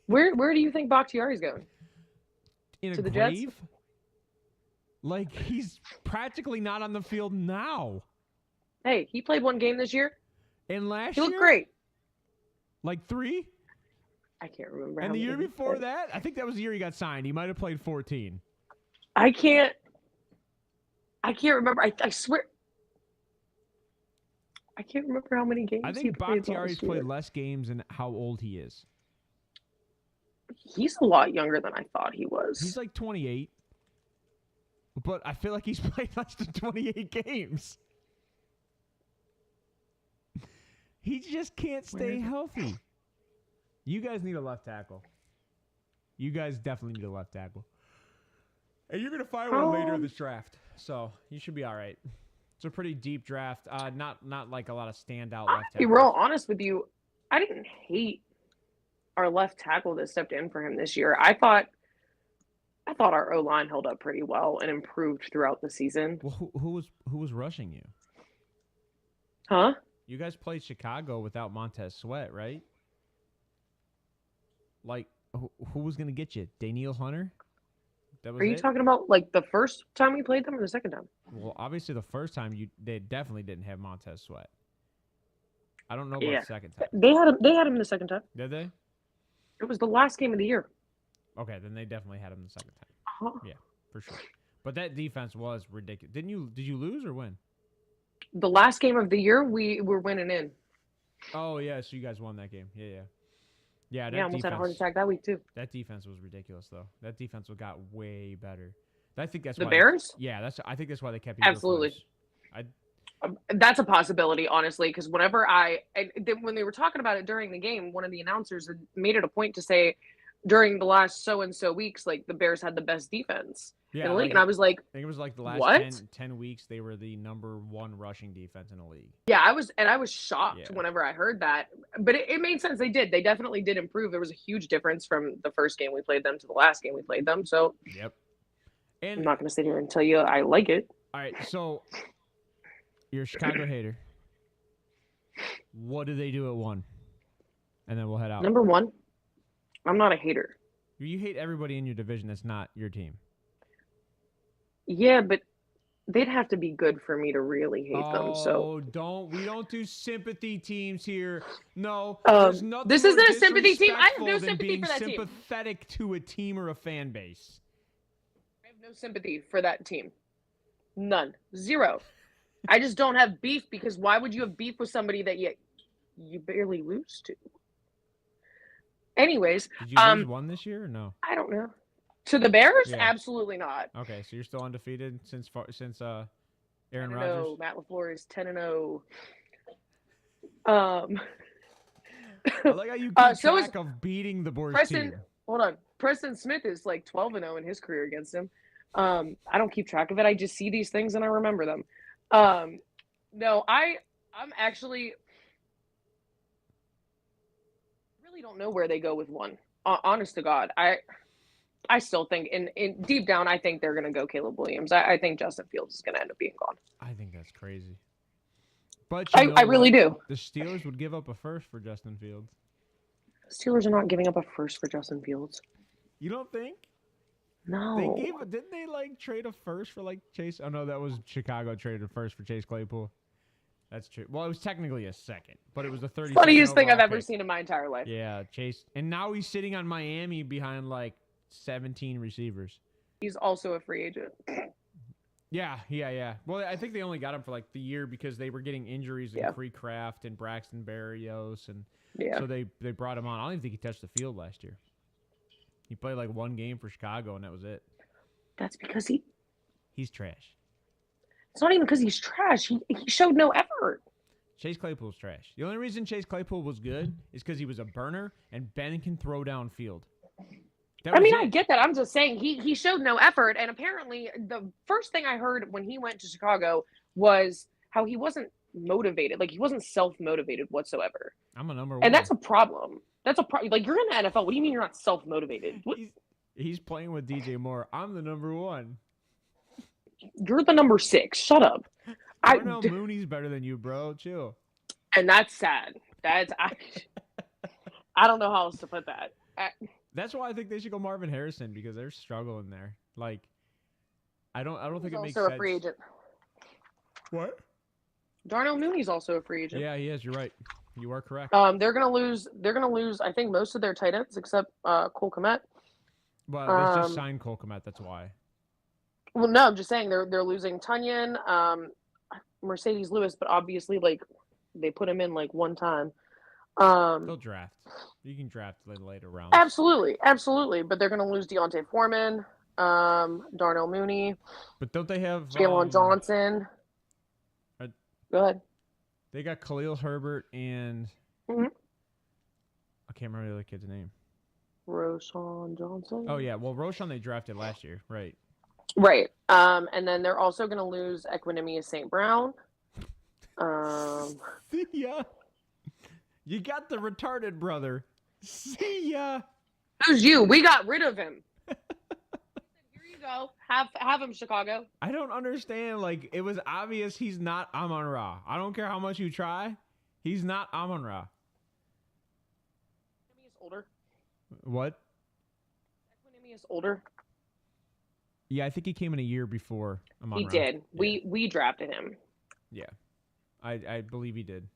Where do you think Bakhtiari's going? In to a the grave? Jets? Like, he's practically not on the field now. Hey, he played one game this year. And last year? He looked great. Like 3? I can't remember. And the year before that? I think that was the year he got signed. He might have played 14. I can't remember. I swear. I can't remember how many games I think Bakhtiari's played less games than how old he is. He's a lot younger than I thought he was. He's like 28. But I feel like he's played less than 28 games. He just can't stay healthy. You guys need a left tackle. You guys definitely need a left tackle. And you're going to find one later in this draft. So you should be all right. It's a pretty deep draft. Not like a lot of standout left tackles. To be real honest with you, I didn't hate our left tackle that stepped in for him this year. I thought our O-line held up pretty well and improved throughout the season. Well, who was rushing you? Huh? You guys played Chicago without Montez Sweat, right? Like, who was going to get you? Danielle Hunter? Are you talking about like the first time we played them or the second time? Well, obviously the first time they definitely didn't have Montez Sweat. I don't know about the second time. They had him the second time. Did they? It was the last game of the year. Okay, then they definitely had him the second time. Yeah, for sure. But that defense was ridiculous. Did you lose or win? The last game of the year, we were winning in. Oh yeah, so you guys won that game. Yeah. Yeah, I almost had a heart attack that week too. That defense was ridiculous, though. That defense got way better. I think that's the why Bears. I think that's why they kept you. Absolutely. That's a possibility, honestly, because when they were talking about it during the game, one of the announcers had made it a point to say during the last so and so weeks, like the Bears had the best defense. Yeah, in the league. And I was like, I think it was like the last 10 weeks they were the number 1 rushing defense in the league. Yeah, I was shocked whenever I heard that. But it made sense. They definitely did improve. There was a huge difference from the first game we played them to the last game we played them. So yep. And I'm not going to sit here and tell you I like it. All right, so you're a Chicago hater. What do they do at 1? And then we'll head out. Number 1, I'm not a hater. You hate everybody in your division that's not your team. Yeah, but they'd have to be good for me to really hate them. So we don't do sympathy teams here. No, this isn't a sympathy team. I have no sympathy for that team. Sympathetic to a team or a fan base. I have no sympathy for that team. None. 0. I just don't have beef because why would you have beef with somebody that you barely lose to? Anyways, did you lose 1 this year or no? I don't know. To the Bears? Yeah. Absolutely not. Okay, so you're still undefeated since Aaron Rodgers? No, Matt LaFleur is 10-0. I like how you keep track of beating the Bears team. Hold on. Preston Smith is like 12-0 in his career against him. I don't keep track of it. I just see these things and I remember them. No, I'm actually really don't know where they go with 1. honest to God, I still think in deep down, I think they're going to go Caleb Williams. I think Justin Fields is going to end up being gone. I think that's crazy. But you know I really do. The Steelers would give up a first for Justin Fields. Steelers are not giving up a first for Justin Fields. You don't think? No. Didn't they like trade a first for like Chase? Oh no, that was Chicago traded a first for Chase Claypool. That's true. Well, it was technically a second, but it was the 30th. Funniest thing I've ever seen in my entire life. Yeah, Chase. And now he's sitting on Miami behind like 17 receivers. He's also a free agent. Yeah. Well, I think they only got him for like the year because they were getting injuries in Free Craft and Braxton Berrios, and so they brought him on. I don't even think he touched the field last year. He played like one game for Chicago, and that was it. That's because he's trash. It's not even because he's trash. He showed no effort. Chase Claypool's trash. The only reason Chase Claypool was good is because he was a burner, and Ben can throw downfield. I get that. I'm just saying he showed no effort, and apparently the first thing I heard when he went to Chicago was how he wasn't motivated. Like, he wasn't self-motivated whatsoever. I'm a number one. And that's a problem. That's a problem. Like, you're in the NFL. What do you mean you're not self-motivated? He's playing with DJ Moore. I'm the number one. You're the number 6. Shut up. Darnell Mooney's better than you, bro. Chill. And that's sad. I don't know how else to put that. That's why I think they should go Marvin Harrison, because they're struggling there. Like, I don't think it makes sense. Also a free agent. What? Darnell Mooney's also a free agent. Yeah, he is. You're right. You are correct. They're gonna lose. I think most of their tight ends except Cole Kmet. Well, they just signed Cole Kmet. That's why. Well, no, I'm just saying they're losing Tunyon, Mercedes Lewis, but obviously, like, they put him in like one time. They'll draft. You can draft later rounds. Absolutely. But they're going to lose Deontay Foreman, Darnell Mooney. But don't they have Jalen Johnson? Go ahead. They got Khalil Herbert and I can't remember the other kid's name. Roschon Johnson. Oh yeah, well Roschon they drafted last year, right? Right. And then they're also going to lose Equinemius St. Brown. See ya. You got the retarded brother. See ya. Who's you? We got rid of him. Here you go. Have him, Chicago. I don't understand. Like, it was obvious he's not Amon-Ra. I don't care how much you try. He's not Amon-Ra. Equinemius older. What? Equinemius older. Yeah, I think he came in a year before Amon-Ra. He did. Yeah. We drafted him. Yeah. I believe he did.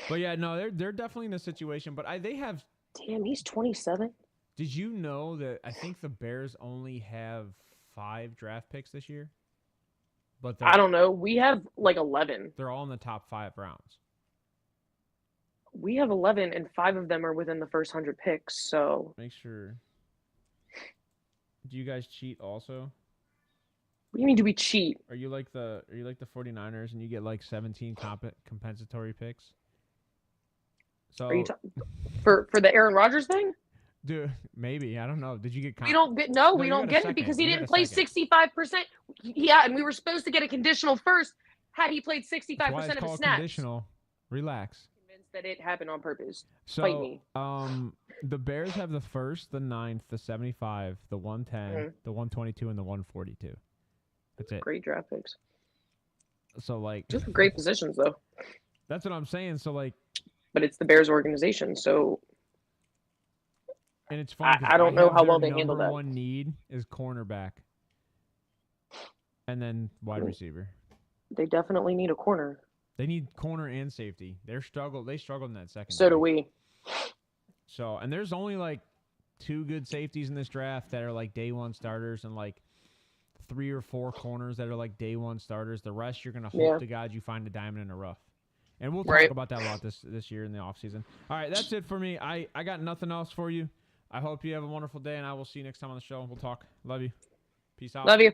But yeah, no, they're definitely in a situation. But they have. Damn, he's 27. Did you know that I think the Bears only have 5 draft picks this year? But I don't know. We have like 11. They're all in the top 5 rounds. We have 11, and 5 of them are within the first 100 picks. So make sure. Do you guys cheat also? What do you mean? Do we cheat? Are you like the 49ers and you get like 17 compensatory picks? So are you for the Aaron Rodgers thing? Dude, maybe. I don't know. Did you get? We don't get we don't get it because he didn't play 65%. Yeah, and we were supposed to get a conditional first had he played 65% of his snaps. Conditional. Relax. Convinced that it happened on purpose. So, fight me. The Bears have the 1st, the 9th, the 75, the 110, the 122, and the 142. That's it. Great draft picks. So like, just great positions though. That's what I'm saying. So like, but it's the Bears organization, so. And it's funny. I don't know how well they handle that. Number one need is cornerback, and then wide receiver. They definitely need a corner. They need corner and safety. They struggled in that second. So do we. So, and there's only like 2 good safeties in this draft that are like day 1 starters, and like 3 or 4 corners that are like day 1 starters. The rest you're gonna hope to God you find a diamond in the rough. And we'll talk about that a lot this year in the offseason. All right, that's it for me. I got nothing else for you. I hope you have a wonderful day, and I will see you next time on the show. We'll talk. Love you. Peace out. Love you.